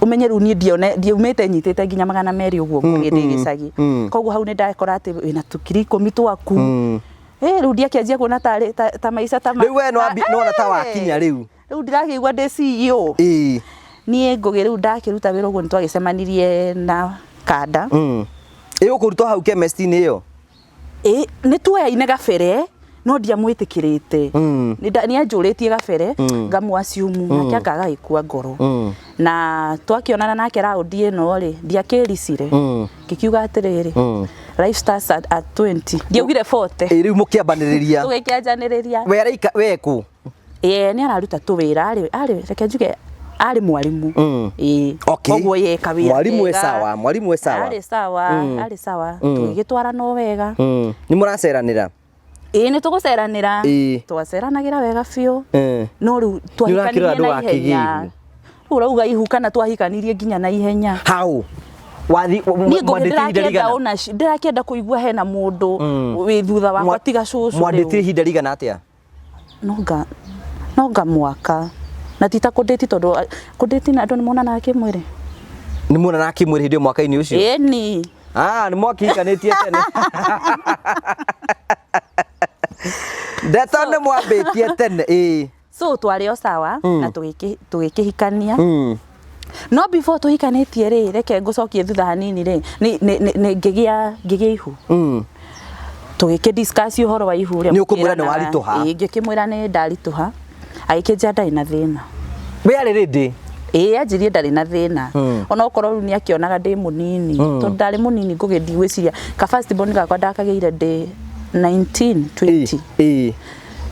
umenye riu ni ndiumite nyitite nginya 200 uguo ngindi gicagi koguo hau ni ndakora ati wina tukiri 10 twaku riu ndiakianjia kuona ta maica ta riu we no ta wakinya riu ndirakigua ndi CEO nie ngugi riu ndakiruta wira uguo nitwagicemanirie na kanda ukuruta hau chemist-ini iyo ni tuoyaine gabere no ndiamwitikirite ni anjuritie gabere ngamwaciumu nake akaga gikua ngoro na twakionana nake raundi ino ri ndiakiricire ngikiuga atiriri life starts at 20 ndiaugire 40 riu mukiambaniriria tugikianjaniriria weku ni araruta tuwira ari reke njuge ari mwalimu koguo yeka wira mwalimu we sawa ari sawa tugigitwara no wega ni muraceranira ni tuguceranira twaceranagira wega biu no riu twahikanirie na ihenya urauga ihuka na twahikanirie nginya na ihenya hau wathi ndirakienda kuigua hena mundu wi thutha wakwa tiga cucu mwanditire ihinda rigana atia nonga mwaka na tita kudeti tondu kudeti na andu ni monana kimwiri ni monana kimwiri hindi mwaka-ini ucio ni mwakihikanitie tene ndeto ni mwambitie tene so twari o sawa na tugikihikania no before tuhikanitie ri reke ngucokie thutha hanini ri ni ngigia ihu tugikidiscuss uhoro wa ihu ria ni ukumwira ni warituha ngikimwira ni ndarituha aikinja ndari na thina we ari ready anjirie ndari na thina ona okorwo riu ni akionaga ndi munini tondu ndari munini ngugithii gwiciria ka first born gakwa ndakageire ndi 19 20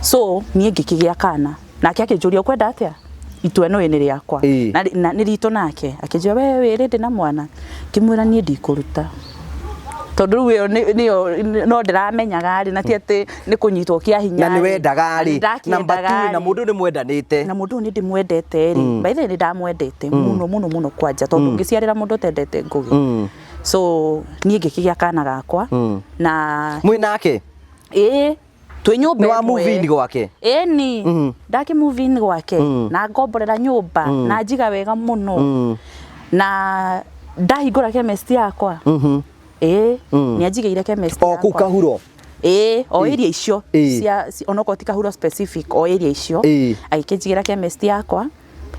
so nie ngikigia kana nake akinjuria ukwenda atia itwe no ene riakwa na ni rito nake akinjua we wirinde na mwana kimwira nie ndikuruta tondu riu no ndiramenyaga ri na ti ati ni kunyitwo kia hinya na ni wendaga ri number 2 na mundu ni mwendanite na mundu ni ndimwendete ri by the way ni ndamwendete muno kwanja tondu ngiciarira mundu tendete ngugi so nie ngikigia kana gakwa na mwi nake twi nyumba ni wa movie ni gwake ni ndaki movie ni gwake na ngomborera nyumba na njiga wega muno na ndahingura chemist yakwa ni anjigeire chemist yakwa ku kahuro o area icio cia onoko ti kahuro specific o area icio aikinjigira chemist yakwa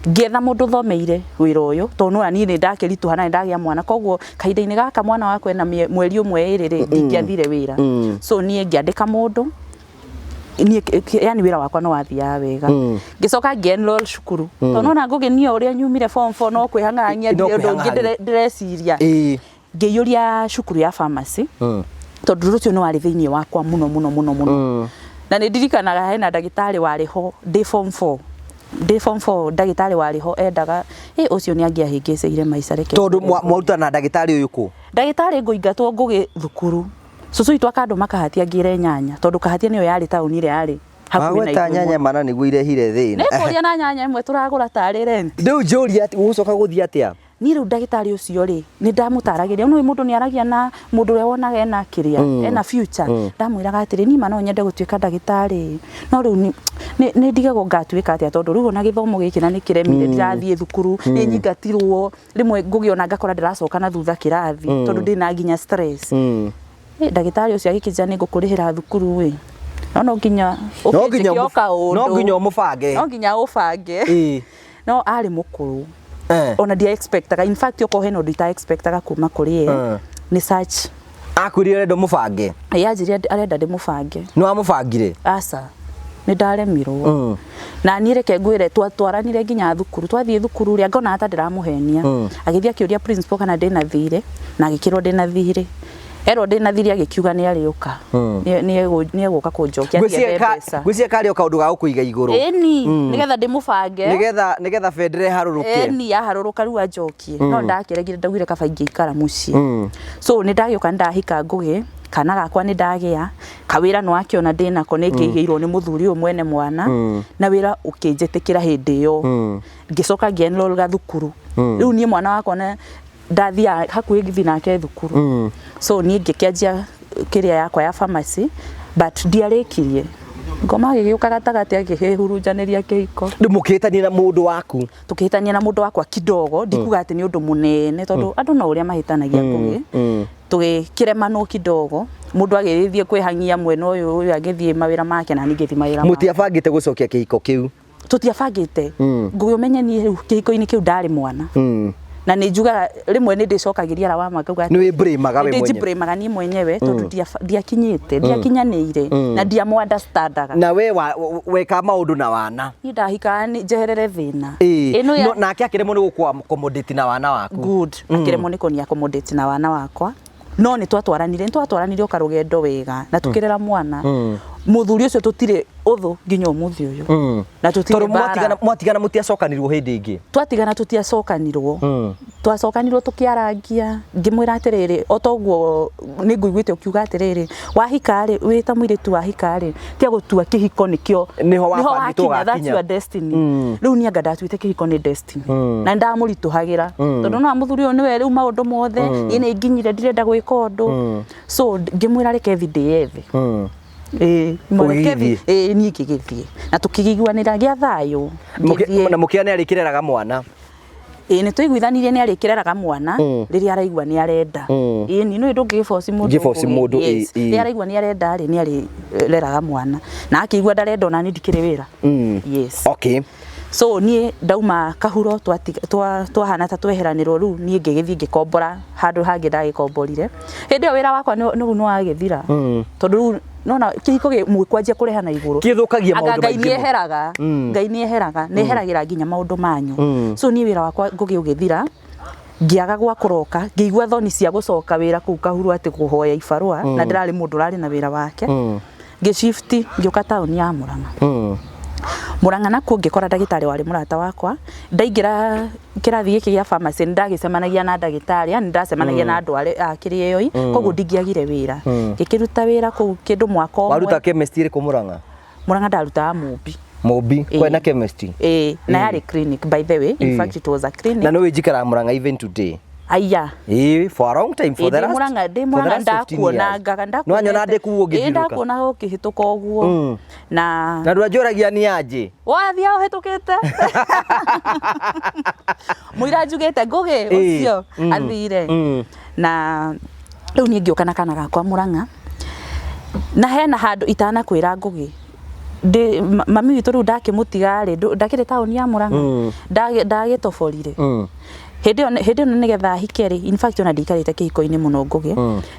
ngetha mundu thomeire wira uyu tondu ani ni ndakirituha na ndagia mwana koguo kahinda-ini gaka mwana wakwa na mweri umwe iri ndingiathire wira so nie ngiandika mundu yani wira wakwa no wathia wega ngicoka ngienroll cukuru tondu na nguginia uria nyumire form 4 no kwihang'ania ndio ndireciria ngiyuria cukuru ya pharmacy tondu rucio no wari thiini wakwa muno na ni ndirikanaga hena ndagitari wari ho day form 4 ndagitari wari ho endaga ucio ni angiahingiciire maica reke tondu mwaruta na ndagitari uyu ku ndagitari nguingatwo ngugi thukuru cucu itu akandu makahatia ngire nyanya tondu kahatia niyo yari tauni ire yari hakuhi na igwa nyanya mana niguo irehire thina ni kuria na nyanya imwe turagura tari rent ndiu njuri ati gucoka guthia atia ni riu ndagitari ucio ri ni ndamutaragiria no mundu ni aragia na mundu ure wonaga ena kiria ena future ndamwiraga atiri ni ma no nyende gutuika ndagitari no riu ni ndigagwo ngatuika atia tondu riu ona githomo giki na ni kiremire ndirathie thukuru ni nyingatirwo rimwe ngugiona ngakora ndiracoka na thutha kirathi tondu ndina nginya stress ndagitari ucio agikija ni ngukurihira thukuru we no nginya umubange no ari mukuru ona dia expectaga in fact yoko heno ndita expectaga kuma kuri ye ni search akwiri ndo mubange yanjiria arenda ndimubange no amubangire asa ni ndaremirwo na nireke ngwire twaranire nginya thukuru twathie thukuru ria ngona ata ndiramuhenia agithia kiuria principal kana ndina thire na agikirwo ndina thire ero ndina thiri agikiuga ni ariuka ni eguka kunjokia pesa gwicie kari kaundu ga kuiga iguru nigetha ndimubange nigetha federe haruruke ni ya haruruka riu anjokie no ndakiregire ndagwire kabaingi ikara mucii so ni ndagiuka ndahika ngugi kana gakwa ni ndagia kawira no akiona ndina ko ni ngigeirwo ni muthuri umwene mwana na wira ukinjetikira hindi yo ngicoka ngienroll ga thukuru riu nie mwana wakwa na ndathia hakuhi githi nake thukuru so nie ngikianjia kiria yakwa ya pharmacy but ndiarikirie ngoma gigiuka gatagati agihurunjaniria kihiko ndimukitania na mundu waku tukihitania na mundu wakwa kidogo ndikuga ati ni undu munene tondu andu no uria mahitanagia ngugi tugikiremano kidogo mundu agirithie kwihangia mwena uyu agithie mawira make na ningithi mawira make mutiabangite gucokia kihiko kiu tutiabangite ngugi umenye ni kihiko-ini kiu ndari mwana na ni njuga rimwe ni ndicokagiria lawama ngauga ni bremaga we mwenyewe bremaga ni mwenyewe tondu ndiakinyite ndiakinyanire na ndiamu understandaga na we weka maundu na wana ni ndahika ni njeherere thina no nake akiremwo ni gukwa accommodate na wana waku good akiremwo ni kunia accommodate na wana wakwa no ni twatwaranire ukarugendo wega na tukirera mwana muthuri ucio tutire uthu nginya umuthi uyu na tutire mwatigana mutiacokanirwo hindi ingi twatigana tutiacokanirwo twacokanirwo tukiarangia ngimwira atiriri otoguo ni nguiguite ukiuga atiriri wahikari wita mwiritu wahikari tia gutua kihiko nikio niho wabangitwo that's your destiny riu ni anga ndatuite kihiko ni destiny na ndamurituhagira tondu no muthuri uyu niwe riu maundu mothe ine nginyire ndirenda gwika undu so ngimwira reke thinde yethi mwakevi ni kigithie na tukigiguanira gia thayo na mukiane arikireraga mwana ni tuiguithanirie ni arikireraga mwana riria araigua ni arenda ni no ndungiforce mundu riria araigua ni arenda ni ariraga mwana na akigua ndarenda na ni ndikire wira yes okay so nie ndauma kahuro twahana ta tweheranirwo riu nie ngigithie ngikombora handu hangi ndagikomborire hindi wira wakwa no wagithira tondu nona kihiko mwikwanjia kurehana iguru kithukagia maundu maingi ngai ni eheraga neheragira nginya maundu manyu so ni wira wakwa ngugi ugithira ngiaga gwa kuroka ngigua thoni cia gucoka wira ku kahuru ati kuhoya ibarua na ndirari mundu rari na wira wake ngishifti ngioka town ya Murang'a nakuo ngikora ndagitari wari murata wakwa ndaingira kirathi giki gia pharmacy ndagicemanagia na ndagitari ani ndacemanagia na andu akiri iyo koguo ndingiagire wira ngikiruta wira ku kindu mwaka umwe waruta chemistry ku Murang'a ndaruta Mobi kwena chemistry na yari clinic by the way in fact it was a clinic na no wijikara Murang'a even today aya for a long time for the last Murang'a ndakuona no anyona ndikuo ngihiruka ndakuona ukihituka uguo na ndwajuragia ni aje wathia uhitukite muira njugite ngugi ucio athire na riu ni ngioka na kana gakwa Murang'a na hena handu itana kwira ngugi mami witu riu ndakimutiga ri ndakire tauni ya Murang'a ndagitoborire hindi no nigetha hikeri in fact ona ndikarite kihiko-ini muno ngugi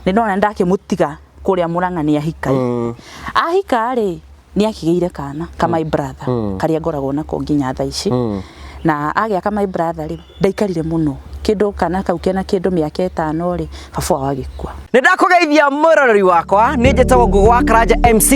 ni ndona ndakimutiga kuria Murang'a ni ahika ri ni akigeire kana kama brother karia ngoragwo nako nginya tha ici na agia kama brother ri ndaikarire muno kindu kana kau kena kindu miaka 5 ri baba wagikua ni ndakugeithia muroreri wakwa ni njitagwo Ngugi wa Karanja MC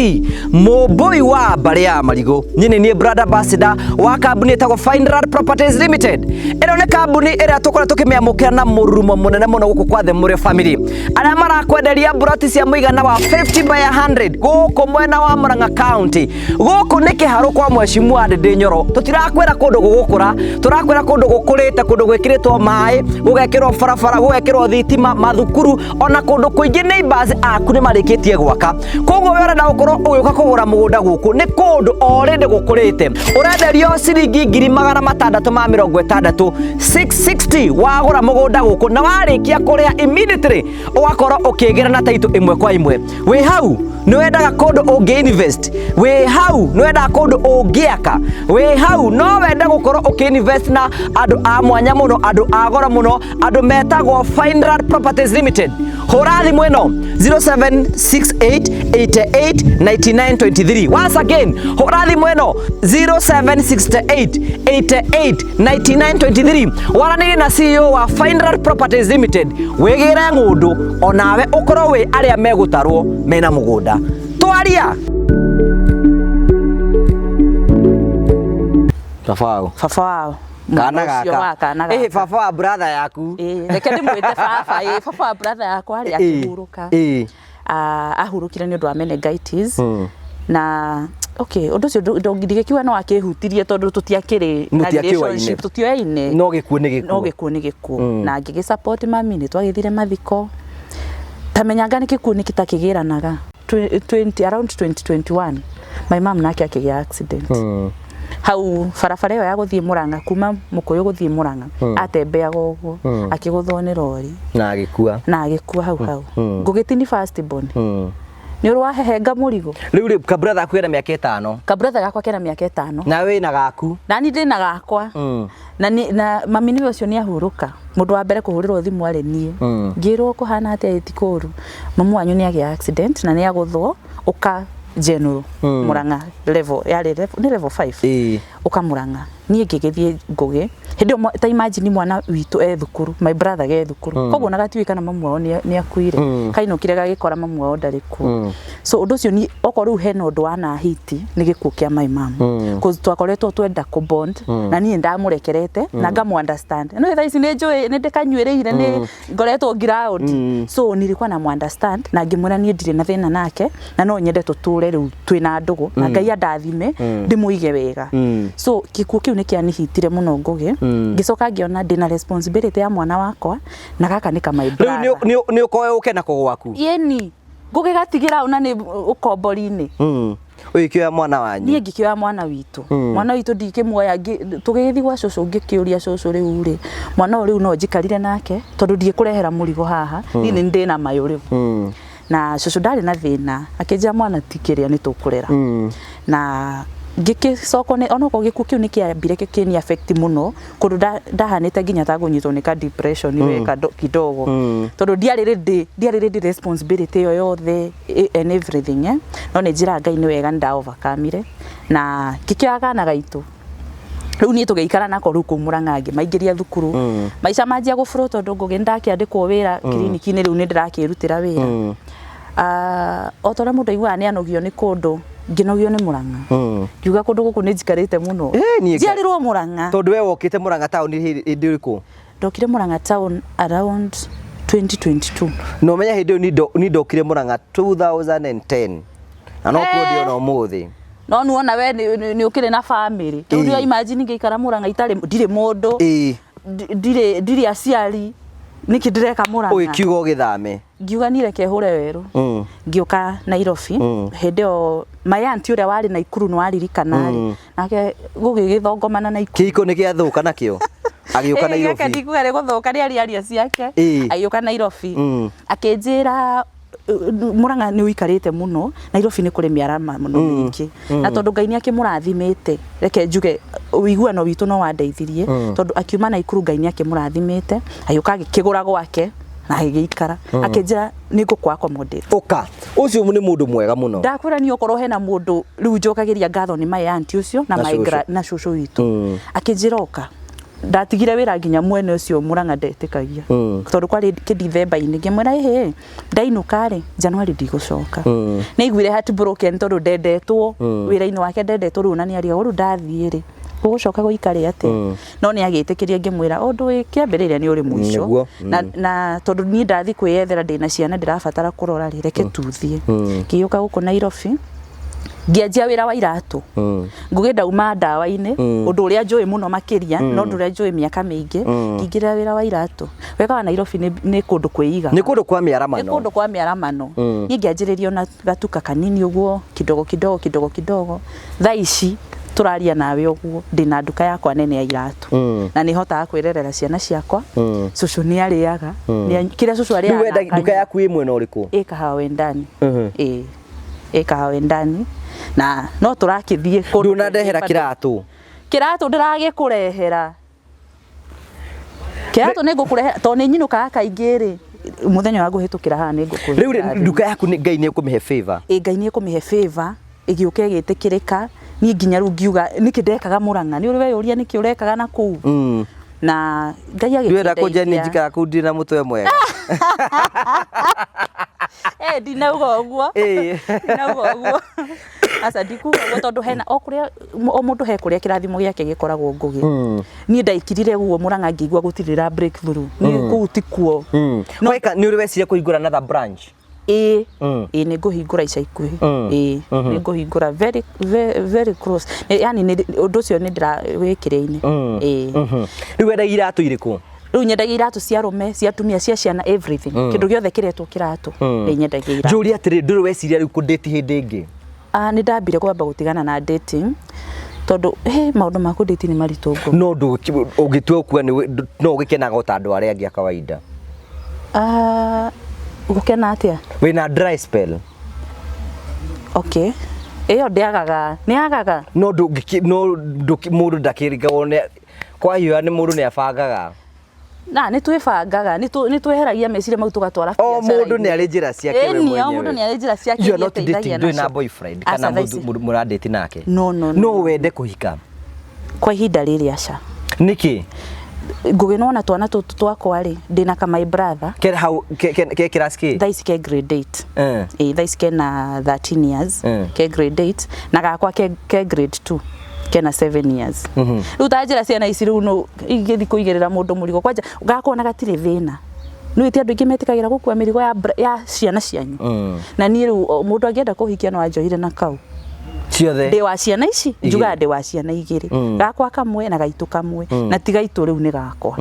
mubui wa mbari ya marigo nyini ni brand ambassador wa kambuni etagwo Findlad Properties Limited ino ni kambuni iria tukora tukimiamukira na murumo munene muno guku kwa the Murio family aria marakwenderia burati cia muigana wa 50 by 100 guku mwena wa Murang'a County guku ni kiharu kwa Mheshimiwa Ndindi Nyoro tutirakwira kundu gugukura turakwira kundu gukurite kundu gwikiritwo mai gugekirwo barabara gugekirwo thitima mathukuru ona kundu kuingi neighbors aku ni marikitie gwaka koguo we urenda gukorwo ugiuka kugura mugunda guku ni kundu already gukurite urenderio ciringi 660 660 wagura mugunda guku na warikia kuria immediately ugakorwo ukigira na title imwe kwa imwe we hau ni wendaga kundu ungi invest we hau ni wendaga kundu ungiaka we hau no wenda gukorwo uki invest na andu a mwanya muno andu agora muno andu metagwo Findlad Properties Limited hura thimu ino 0768889923 once again hura thimu ino 0768889923 waranire na CEO wa Findlad Properties Limited wigire ngundu onawe ukorwo we aria megutarwo mena mugunda twaria tafao kana gaka baba wa brother yaku reke ndimwite baba baba wa brother yakwa ari akihuruka ahurukire ni undu wa meningitis na Okay, undu cio ndigĩkiuga no akĩhutirie tondu tutiakĩrĩ na relationship tutioyaine. No gĩkuũ nĩ gĩkuũ. No gĩkuũ nĩ gĩkuũ. Na ngĩgĩsupport mami nĩ twagĩthire mathiko. Tamenyanga nĩ gĩkuũ nĩ kĩtakĩgĩranaga. Around 2021 my mom nake akĩgĩa accident. Hau barabara ĩyo ya gũthiĩ Murang'a kuma Mũkũyũ gũthiĩ Murang'a atembeaga ũguo akĩgũthwo nĩ rori na agĩkua hau. Ngũgĩtini first born. Nĩ ũrwahehenga mũrigo. Rĩu ka brother aku ena mĩaka 5. Ka brother gakwa kena mĩaka 5. Na we na gaku. Na ni ndĩ na gakwa. Na mami nĩwe ũcio nĩ ahurũka. Mũndũ wa mbere kũhũrĩrwo thimũ arĩ niĩ. Ngĩrwo kũhana atĩa ĩtikũru. Mamu wanyu nĩ agĩa accident na nĩ agũthwo ũka general Murang'a level yarĩ ni level 5 uka Murang'a niĩ ngĩgĩthiĩ Ngũgĩ hĩndĩ ta imagine mwana witũ thukuru my brother ge thukuru koguo na gatiwĩka na mamu wao nĩ akuire kainũkire gagĩkora mamu wao ndarĩ kuo so ũndũ ũcio ni okorũ hena ũndũ wana hiti nĩ gĩkuũ kĩa my mom cause twakoretwo twenda ku bond na niĩ ndamũrekerete na ngamu understand no thaa ici nĩ njũĩ nĩ ndĩkanyuĩrĩire nĩ ngoretwo ground so nilikuwa na understand na ngĩmwĩra niĩ ndirĩ na thĩna nake na no nyende tũtũre rĩu twĩna ndũgũ na Ngai andathime ndĩmũige wega so gĩkuũ kĩu nĩ kĩanihitire mũno Ngũgĩ ngicoka ngiona ndĩna responsibility ya mwana wakwa na gaka nĩ ka my brother nĩ ukoe ũke na kũgwaku yeni Ngũgĩ gatigira una nĩ ukombori-inĩ ũgĩkioya mwana wanyu niĩ ngĩkioya mwana witũ mwana witũ ndikĩmuoya tũgĩthi gwa cũcũ ngĩkĩũria cũcũ rĩu rĩ mwana ũyũ no njikarire nake tondũ ndikũrehera mũrigo haha niĩ nĩ ndĩ na mayo rĩu na cũcũ ndarĩ na thĩna akĩnjia mwana tikĩrĩa nĩ tũkũrera na ngĩkĩcoko nĩ onoko gĩkuũ kĩu nĩ kĩambire kĩni affect mũno kũndũ ndahanĩte nginya ta kũnyitwo nĩ ka depression weka kidogo tondũ ndiarĩ ready responsibility yo yothe and everything no nĩ njĩra Ngai nĩ wega nda overcome na ngĩkĩaga na gaitũ rĩu niĩ tũgĩikara nako rĩu kũ Murang'a maingĩria thukuru maica manjia gũbũrwo tondũ Ngũgĩ ndakĩandĩkwo wĩra kiriniki-inĩ rĩu nĩ ndĩrakĩrutĩra wĩra o tondũ mũndũ aiguaga nĩ anogio nĩ kũndũ nginogio nĩ Murang'a ngiuga kũndũ gũkũ nĩ njikarĩte mũno njiarĩrwo Murang'a tondũ we wokĩte Murang'a town hĩndĩ ĩrĩkũ ndokire Murang'a town around 2022 no menya hĩndĩ ĩyo nĩ ndokire Murang'a 2010 na no kuo ndio no mũthĩ no nuona we nĩ ũkĩrĩ na family tondũ imagine ngĩikara Murang'a ndirĩ mũndũ ndirĩ aciari niki ndireka Murang'a ũgĩkiuga ũgĩthame ngiuga nĩ reke hũre werũ ngĩũka Nairobi hĩndĩ ĩyo my auntie ũrĩa warĩ Naikuru nĩ waririkana nake gũgĩgĩthongomana Naikuru kĩhiko nĩ gĩathũka nakĩo agĩũka Nairobi ndikuga rĩ gũthũka nĩ ariaria ciake agĩũka Nairobi akĩnjĩra Murang'a nĩ ũikarĩte mũno Nairobi nĩ kũrĩ mĩarama mũno mĩingĩ na tondũ Ngai nĩ akĩmũrathimĩte reke njuge ũiguano witũ no wandeithirie tondũ akiuma Naikuru Ngai nĩ akĩmũrathimĩte agĩũka agĩkĩgũra gwake na agĩikara akĩnjĩra nĩ ngũkwa accommodate ũka ũcio nĩ mũndũ mwega mũno ndakwĩra nĩ okorwo hena mũndũ rĩu njokagĩria ngatho nĩ my auntie ũcio na na cũcũ witũ akĩnjĩra ũka ndatigire wĩra nginya mwene ũcio Murang'a ndetĩkagia tondũ kwarĩ kĩdithemba-inĩ ngĩmwĩra ĩhĩ ndainũka rĩ January ndigũcoka nĩ iguire heartbroken tondũ ndendetwo wĩra-inĩ wake ndendetwo rĩu na nĩ ariga rĩu ndathiĩ rĩ gũgũcoka gũikare atĩ no nĩ agĩtĩkĩria ngĩmwĩra ũndũ kĩambĩrĩria nĩ ũrĩ mũico na tondũ niĩ ndathi kwĩyethera ndĩna ciana ndĩrabatara kũrora rĩ reke tuthiĩ ngĩũka gũkũ Nairobi ngĩanjia wĩra wa iratũ Ngũgĩ ndauma ndawa-inĩ ũndũ ũrĩa njũĩ mũno makĩria no ũndũ ũrĩa njũĩ mĩaka mĩingĩ ngĩingĩrĩra wĩra wa iratũ wega wa Nairobi nĩ kũndũ kwĩiga nĩ kũndũ kwa mĩaramano nĩ kũndũ kwa mĩaramano niĩ ngĩanjĩrĩrio na gatuka kanini ũguo kidogo thaa ici tũraria nawe ũguo ndĩna nduka yakwa nene ya iratũ na nĩ hotaga kwĩrerera ciana ciakwa cũcũ nĩ arĩaga kĩrĩa cũcũ arĩaga nduka yaku ĩ mwena ũrĩkũ Kahawa ndani Kahawa ndani na no tũrakĩthiĩ kũndũ ndunandehera kĩratũ ndĩragĩkũrehera kĩratũ nĩ ngũkũrehera tondũ nĩ nyinũkaga kaingĩ rĩ mũthenya wa ngũhĩtũkĩra haha nĩ ngũkũrehera rĩu nduka yaku Ngai nĩ ũkũmĩhe favor Ngai nĩ ũkũmĩhe favor ĩgĩũka ĩgĩtĩkĩrĩka niĩ nginya rĩu ngiuga nĩkĩ ndekaga Murang'a nĩ ũrĩ weyũria nĩkĩ ũrekaga na kũu na Ngai agĩkĩndeithia kũnjania njikara kũu ndirĩ na mũtwe mwega ndinauga ũguo aca ndikuga ũguo tondũ hena o mũndũ he kũrĩa kĩrathimo gĩake gĩkoragwo Ngũgĩ niĩ ndaikirire guo Murang'a ngĩigua gũtirĩra breakthrough nĩ kũu ti kuo nĩ ũrĩ weciria kũhingũra another branch nĩ ngũhingũra ica ikuhĩ nĩ ngũhingũra very close yani ũndũ ũcio nĩ ndĩrawĩkĩrĩine rĩu wendagia iratũ irĩkũ rĩu nyendagia iratũ cia arũme cia atumia cia ciana everything kĩndũ gĩothe kĩretwo kĩratũ nĩ nyendagia iratũ njũria atĩrĩ ndũrĩ weciria rĩu kũndĩti hĩndĩ ĩngĩ nĩ ndambire kwamba gũtigana na dating tondũ maũndũ ma kũndĩti nĩ maritũ ngũ no ndũ ũngĩtua kuga no ũgĩkenaga ta andũ arĩa angĩ a kawaida gũkena atĩa wĩna dry spell okay ĩyo ndĩagaga nĩ agaga no mũndũ ndakĩrigagwo kwa hiyo nĩ mũndũ nĩ abangaga na nĩ twĩbangaga nĩ tweheragia meciria mau tũgatwara mũndũ nĩ arĩ njĩra ciake we mwenyewe mũndũ nĩ arĩ njĩra ciake you are not dating ndũrĩ na boyfriend kana mũradate nake no wende kũhika kwa ihinda rĩrĩ aca nĩkĩ ngũgĩnona twana tũtũ twakwa rĩ ndĩna ka my brother ke class kĩ thaa ici ke grade 8 thaa ici kena 13 years ke grade 8 na gakwa ke grade 2 kena 7 years rĩu ta njĩra ciana ici rĩu no igĩthi kũigĩrĩra mũndũ mũrigo kwanja gakona gatirĩ thĩna nĩ wĩtia andũ ingĩ metĩkagĩra gũkua mĩrigo ya ciana cianyu na niĩ rĩu mũndũ angĩenda kũhikia no anjohire na kau ciothe ndĩ wa ciana ici njugaga ndĩ wa ciana igĩrĩ gakwa kamwe na gaitũ kamwe na ti gaitũ rĩu nĩ gakwa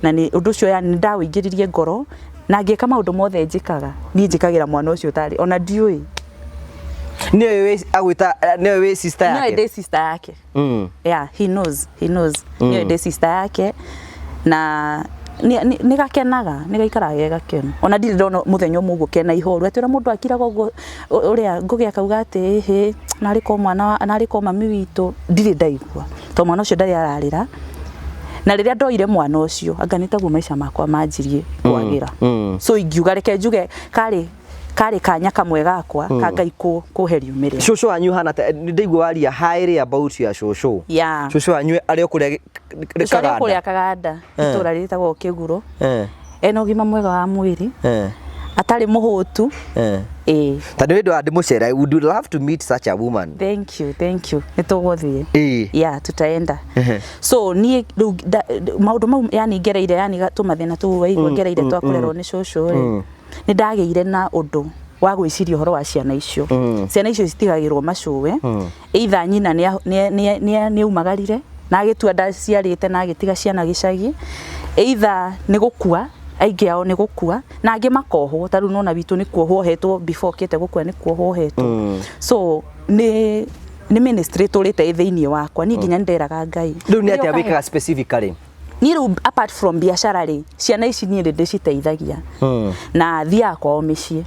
na nĩ ũndũ ũcio yani ndawĩingĩririe ngoro na ngĩka maũndũ mothe njĩkaga niĩ njĩkagĩra mwana ũcio tarĩ ona ndiũĩ niwe agwita niwe sister yake niwe sister yake yeah he knows niwe sister yake na nĩ gakenaga nĩ gaikaraga gegakeno ona ndirĩ ndona mũthenya ũmwe gũkena ihoru atĩ ũrĩa mũndũ akiraga ũguo ũrĩa ngũgĩa kauga atĩ narĩ ko mwana narĩ ko mami witũ ndirĩ ndaigua to mwana ũcio ndarĩ ararĩra na rĩrĩa ndoire mwana ũcio anga nĩtaguo maica makwa manjirie kwagĩra so ingiuga reke njuge karĩ kanya kamwe gakwa kangai kũherio mĩrĩ cũcũ wanyu hana ndaigua waria highly about ya cũcũ cũcũ wanyu arĩ kũrĩa Kaganda itũra rĩtagwo Kĩgũrũ ena ũgima mwega wa mwĩrĩ atarĩ mũhũtu tondũ nĩ ndĩ mũcera would you love to meet such a woman thank you nĩtũgũthiĩ yeah tutaenda so niĩ maũndũ mau yani ngereire yani tũmathĩna tũu waigua ngereire twakũrerwo nĩ cũcũ rĩ nĩ ndagĩire na ũndũ wa gwĩciria ũhoro wa ciana icio citigagĩrwo macũwe either nyina nĩ umagarire na agĩtua ndaciarĩte na agĩtiga ciana gĩcagi either nĩ gũkua aingĩ ao nĩ gũkua na angĩ makohwo tarũ nona witũ nĩ kuohwo hetwo before kĩte gũkua nĩ kuohwo hetwo so nĩ ministry tũrĩte thĩinĩ wakwa niĩ nginya nderaga Ngai rĩu nĩ atĩa wĩkaga specifically niĩ rĩu apart from biacara rĩ ciana ici niĩ ndĩciteithagia na thiaga kwao mĩciĩ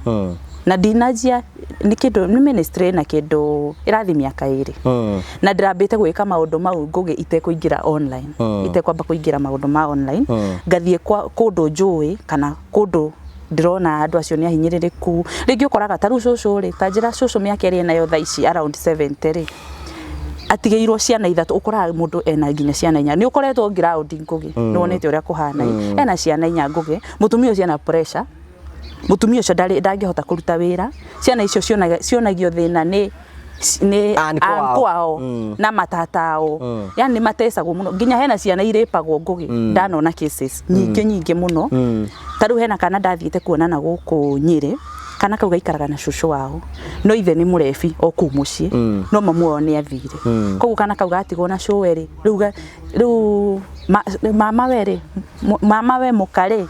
na ndinajia nĩ kĩndũ nĩ ministry na kĩndũ ĩrathi mĩaka 2 na ndĩrambĩte gwĩka maũndũ mau ngũgĩ itekũingĩra online itekwamba kũingĩra maũndũ ma online ngathiĩ kũndũ njũĩ kana kũndũ ndĩrona andũ acio nĩ ahinyĩrĩrĩku rĩngĩ ũkoraga tarũ cũcũ rĩ ta njĩra cũcũ mĩaka ĩrĩ nayo thaa ici around 70 rĩ atigĩirwo ciana ithatũ ũkoraga mũndũ ena nginya ciana 4 nĩ ũkoretwo ground ngũgĩ nĩ wonete ũrĩa kũhana ena ciana 4 ngũgĩ mũtumia ũcio ena pressure mũtumia ũcio ndangĩhota kũruta wĩra ciana icio cionagio thĩna nĩ kwao na matatao yani matesagwo muno nginya hena ciana irĩpagwo ngũgĩ ndanona cases nyingĩ muno tarũ hena kana ndathiĩte kuonana gũkũ Nyĩrĩ kana kau gaikaraga na cũcũ wao no ithe nĩ mũrebi o kũu mũciĩ no mamu wao nĩ athire koguo kana kau gatigwo na cũwe rĩu mama we mũkarĩ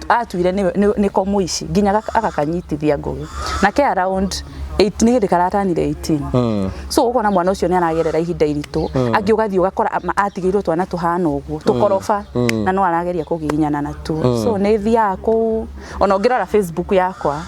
atuire nĩko mũici nginya agakanyitithia ngũgĩ nake around 8 nĩ hĩndĩ karatanire 18 so ũkona mwana ũcio nĩ aragerera ihinda iritũ angĩ ũgathiĩ ũgakora atigĩirwo twana tũhana ũguo tũkoroba na no arageria kũgiginyana natuo so nĩ thiaga kũu ona ũngĩrora Facebook yakwa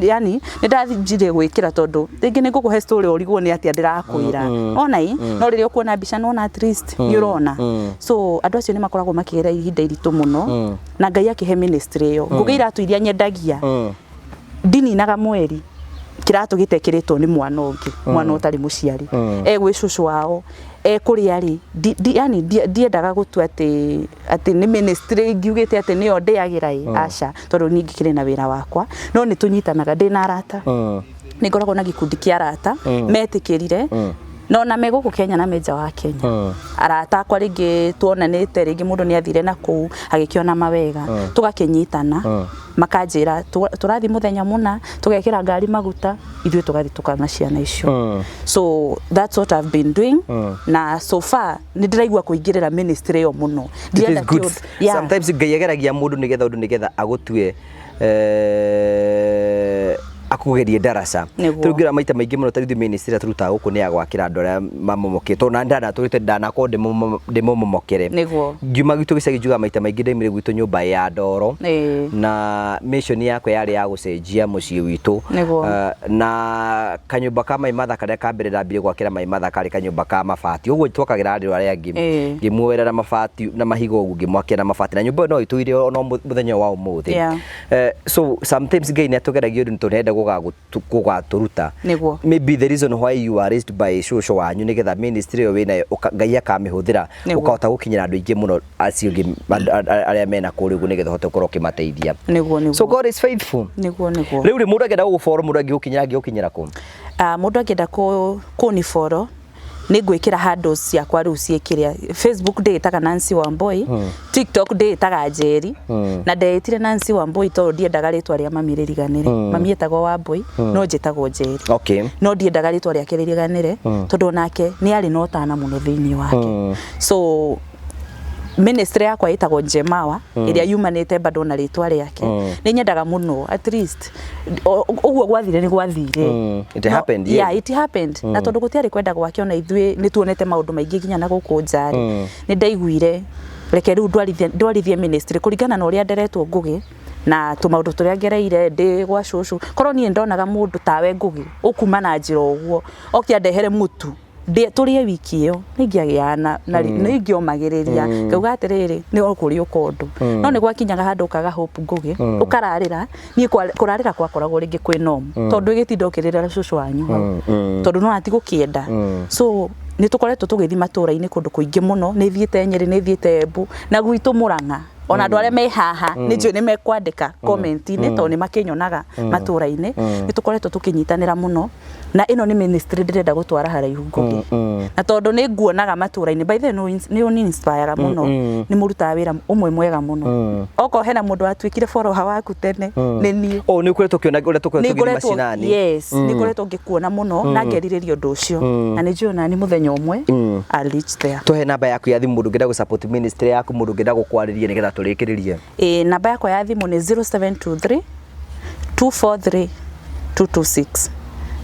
yani nĩ ndathiire gwĩkĩra tondũ rĩngĩ nĩ ngũkũhe story ũrigwo nĩ atĩa ndĩrakwĩra onai no rĩrĩa ũkuona mbica nona at least nĩ ũrona so andũ acio nĩ makoragwo makĩgerera ihinda iritũ mũno na Ngai akĩhe ministry ĩyo ngũgĩ iratũ iria nyendagia ndininaga mweri kiratũ gĩtekĩrĩtwo nĩ mwana ũngĩ mwana ũtarĩ mũciari gwĩ cũcũ wao kũrĩa rĩ yani ndiendaga gũtua atĩ nĩ ministry ngiugĩte atĩ nĩyo ndĩagĩra aca tondũ ningĩ kĩrĩ na wĩra wakwa no nĩ tũnyitanaga ndĩna arata nĩ ngoragwo na gĩkundi kĩa arata metĩkĩrire no na meguku Kenya na meja wa Kenya arata kwa ringi tuonanite ringi mundu ni athire na ku agikiona mawega tugakinyitana makanjira turathi muthenya muna tugekira ngari maguta ithuĩ tugathi tukana ciana icio so that's what I've been doing na so far ni ndiraigua kuingirira ministry yo muno sometimes ngayageragia mundu nigetha undu nigetha agutue akugerie daraca tugira maita maingi muno tarithi ministry turuta guku ni agwakira andu aria mamomoketwo na ndana turite ndana ko ndimomokere ngiuma gitu gicagi juga maita maingi ndaimire gwitu nyumba ya ndoro na mission yakwa yari ya gucenjia mucii witu na kanyumba ka mai mathaka karia kambere ndambire gwakira mai mathaka kari kanyumba ka mabati uguo twokagira andu aria angi ngimwera na mabati na mahigo uguo ngimwakia na mabati na nyumba no ituire ono muthenya wa umuthi so sometimes ngai ni atugeragia undu turenda gugaturuta maybe the reason why you are raised by social wanyu nigetha ministry yo wina ngai akamihũthĩra ukahota gukinyira andu aingi muno acio aria mena kuri uguo nigetha hote gukorwo kimateithia so God is faithful riu ri mundu agenda gufollow mundu angiukinyira ku mundu agenda ku ni follow ni gwikira handles ciakwa riu ciekiria Facebook ndĩtaga Nancy Wambui TikTok ndĩtaga Njeri na ndetire Nancy Wambui to ndiendaga ritwa ria mami ririganire mami etagwo Wambui no njitagwo Njeri no ndiendaga ritwa ria ririganire tondu nake ni ari no tana muno thiini wake so ministry yakwa itagwo Njemawa iria yumanite bado na ritwa riake ni nyendaga muno at least uguo gwathire ni gwathire it happened it happened na tondu gutiari kwenda gwake ona ithuĩ ni tuonete maundu maingi nginya na guku njari ni ndaiguire reke riu ndwarithie ministry kuringana na uria nderetwo ngugi na tumaundu turia ngereire ndi gwa cucu korwo nie ndonaga mundu tawe ngugi ukuma na njira uguo okia ndehere mutu turie wiki iyo ningiagiana na ningiomagiriria ngauga atiriri ni okuri ukondu no ni gwakinyaga handu ukaga hope ngugi ukararira ni kurarira kwakoragwo ringi kwi nom tondu igitindokirira cucu wanyu tondu no ati gukienda so ni tukoretwo tugithi matura-ini kundu kuingi muno ni thiete Nyeri ni thiete Embu na gwitu Murang'a ona andu aria me haha ni njui ni mekwandika comment-ini to ni makinyonaga matura-ini ni tukoretwo tukinyitanira muno na ino ni ministry ndirenda gutwara haraihu ngugi na tondu ni nguonaga matura-ini by the ni uni inspire muno ni murutaga wira umwe mwega muno oko hena mundu atwikire follower waku tene ni ni ni kuretwo kiona uria tukoretwo tugithi macinani yes ni kuretwo ngikuona muno na ngerirerio ndu ucio na ni njona ni muthenya umwe I'll reach there tuhe namba yaku ya thimu mundu ngenda gu support ministry yaku mundu ngenda gukwariria nigetha turikiririe namba yakwa ya thimu ni 0723 243 226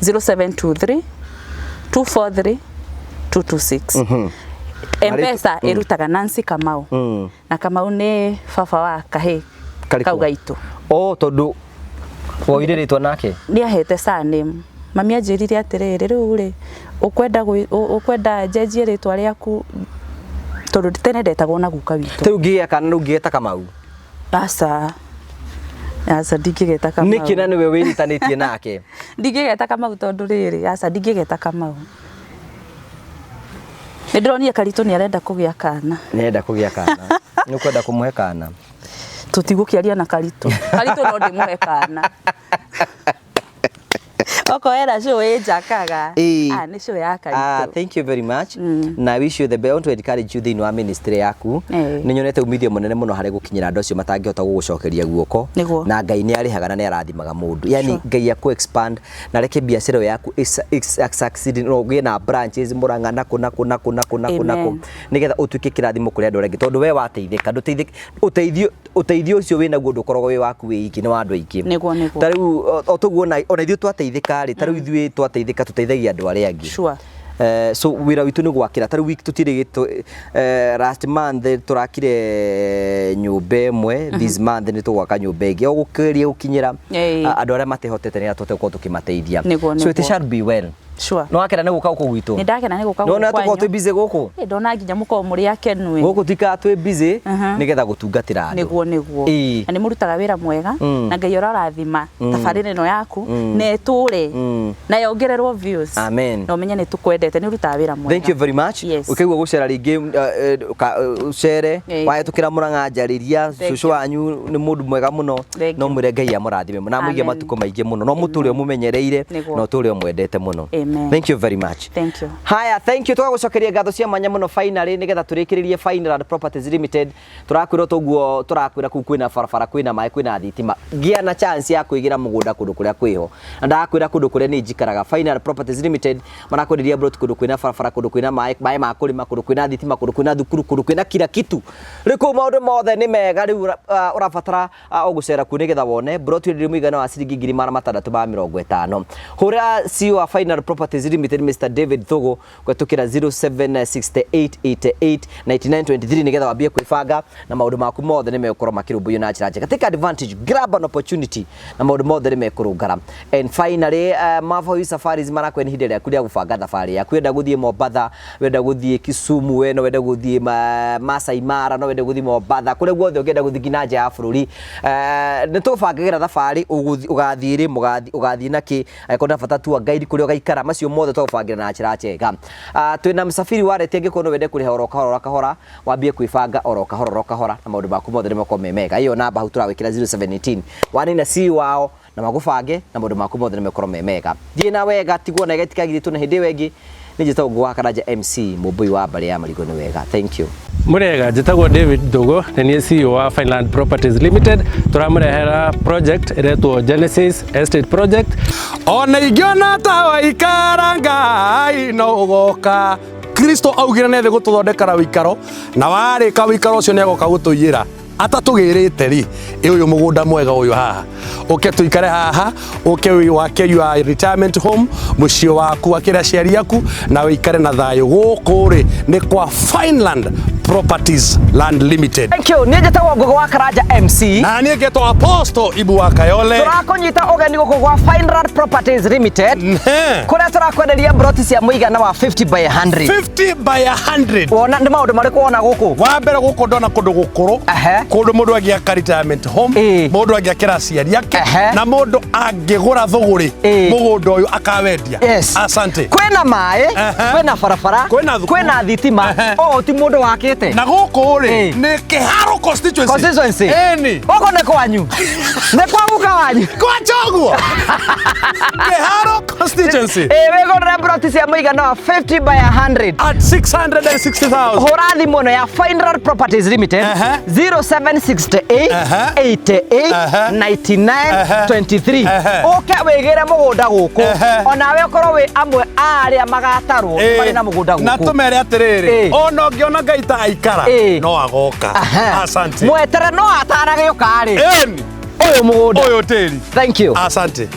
0723 243 226 M-Pesa irutaga Nancy Kamau na Kamau ni baba wa kahe kau gaitu tondu woire ritwa nake ni ahete surname mami anjirire atiriri riu ri ukwenda njenjie ritwa riaku tondu tene ndetagwo na guka witu riu ngiya kana riu ngiyeta Kamau asa ndigigeta Kamau niki na niwe wiritanitie nake ndigigeta Kamau tondu riri asa ndigigeta Kamau ndironia Karitu ni arenda kugia kana ni kwenda kumuhe kana tutigukiaria na Karitu no ndimuhe kana oko era show ejakaga ni show ya Karitu thank you very much na I wish you the best to encourage you thini wa ministry yaku ni nyonete umithio munene muno hari gukinyira andu acio matangihota gugucokeria guoko na Ngai ni arihaga na ni arathimaga mundu yani Ngai aku expand na reke biashara yaku succeed no gie na branches Murang'a naku nigetha utuike kirathimo kuri andu rengi tondu we wateithika uteithio ucio wina guo ndukoragwo wi waku wi iki ni wa andu aingi tariu otuguo ona ithuĩ twateithika ri tariu ithuĩ twateithika tuteithagia andu aria angi so wira witu ni gwakira tariu wiki tutirigitwo last month turakire nyumba imwe this month ni tugwaka nyumba ingi ogukiria gukinyira andu aria matehotete ni atote ko tukimateithia so it shall be well no akira ni guka guku gwitu ni ndakena ni guka guku no tuko twi busy guku ndona nginya muko muri akenwe guku tika twi busy nigetha gutungatira andu niguo ani murutaga wira mwega na Ngai urathima tabarire no yaku ne ture na yongererwo views amen no menye ni tukwendete ni urutaga wira mwega thank you very much ukigwa gucera ringi ucere wae tukira Murang'a njariria cucu wanyu ni mundu mwega muno no mwire Ngai amurathime na muige matuko maingi muno no muture mumenyereire no ture mwendete muno Amen. Thank you very much. Thank you. Haya, thank you. Twagucokeria ngatho cia mwanya muno finally nigetha turikiririe Fineland Properties Limited. Turakwira toguo turakwira ku kwina barabara kwina mai kwina thitima. Gia na chance ya kuigira mugunda kundu kuria kwiho. Na ndakwira kundu kuria ni njikaraga. Fineland Properties Limited marakwenderia plot kundu kwina barabara kundu kwina mai ma kurima kundu kwina thitima kundu kwina thukuru kundu kwina kila kitu. Riku maundu mothe ni mega riu urabatara ugucera ku nigetha wone plot iri muigana wa ciringi 650. Hura CEO wa Fineland Properties Limited Mr. David Thogo kwetukira 0768889923 nigetha wambie kwibanga na maundu maku mothe ni mekorwo makirumbuyo na njira njega. Take advantage, grab an opportunity na maundu mothe ni mekurungara. And finally Mavoi Safaris marakweni hinde ya kuria gubanga thabari yaku wenda guthie Mombasa, wenda guthie Kisumu, wenda guthie Masai Mara, no wenda guthie Mombasa, kuria guothe ungenda guthie nginanja ya bururi ni tubangagira thabari ugathie ugathie naki kona bata tu guide kuria ugaikara macio mothe tubangira na njira njega. Twina msafiri warete ngikono wende kuriha oro kahora wambie kwibanga oro kahora na maundu maku mothe ni mako memega. Iyo namba hau turawikira 0718 wanina si wao na magubange na maundu maku mothe ni mako memega. Thie na wega tiguo na getikagire tu na hindi wengi ni njitagwo gwa Karanja MC Mubui wa Mbale ya Marigo ni wega. Thank you. Murega njitagwo David Dogo na ni CEO wa Fineland Properties Limited. Turamurehera project iretwo Genesis Estate Project. Ona ingiona ta waikaranga no ugoka Kristo augira nethe gututhondekara wikaro na warika wikaro ucio negoka gutuyira atatugirite ri uyu mugunda mwega uyu haha uke tuikare haha uke wake your retirement home mucio waku akira ciari yaku na wikare na thayo guku ri ni kwa Fineland Properties Land Limited. Thank you. Ni njitagwo Ngugi wa Karanja MC na ni ngetwo Apostle Ibu wa Kayole. Turakonyita ugeni guku gwa Fineland Properties Limited kuria turakwenderia broti cia muigana wa 50 by 100. 50 by 100. Wona ndi maundu mariku wona guku wa mbere guku ndona kundu gukuru kundu mundu agiaka retirement home mundu agiakira ciari yake na mundu angigura thuguri mugunda uyu akawendia. Asante. Kwina mai kwina barabara kwina thitima o ti mundu wake na guku ri ni Kiharo constituency eni goko ne kwanyu ne kwa muka wanyu kwa choguo Kiharo constituency wego rebroti cia muigana wa 50 by 100 at 660,000. horathi muno ya Fineland Properties Limited 0768 88 99 23 oke wegere mugunda guku onawe ukorwo wi amwe aria magatarwo bari na mugunda guku na tumere atiriri ona ngiona gaita aikara no agoka. Asante. Mwetere no atarage ukari uyu mugunda uyu tiri. Thank you. Asante.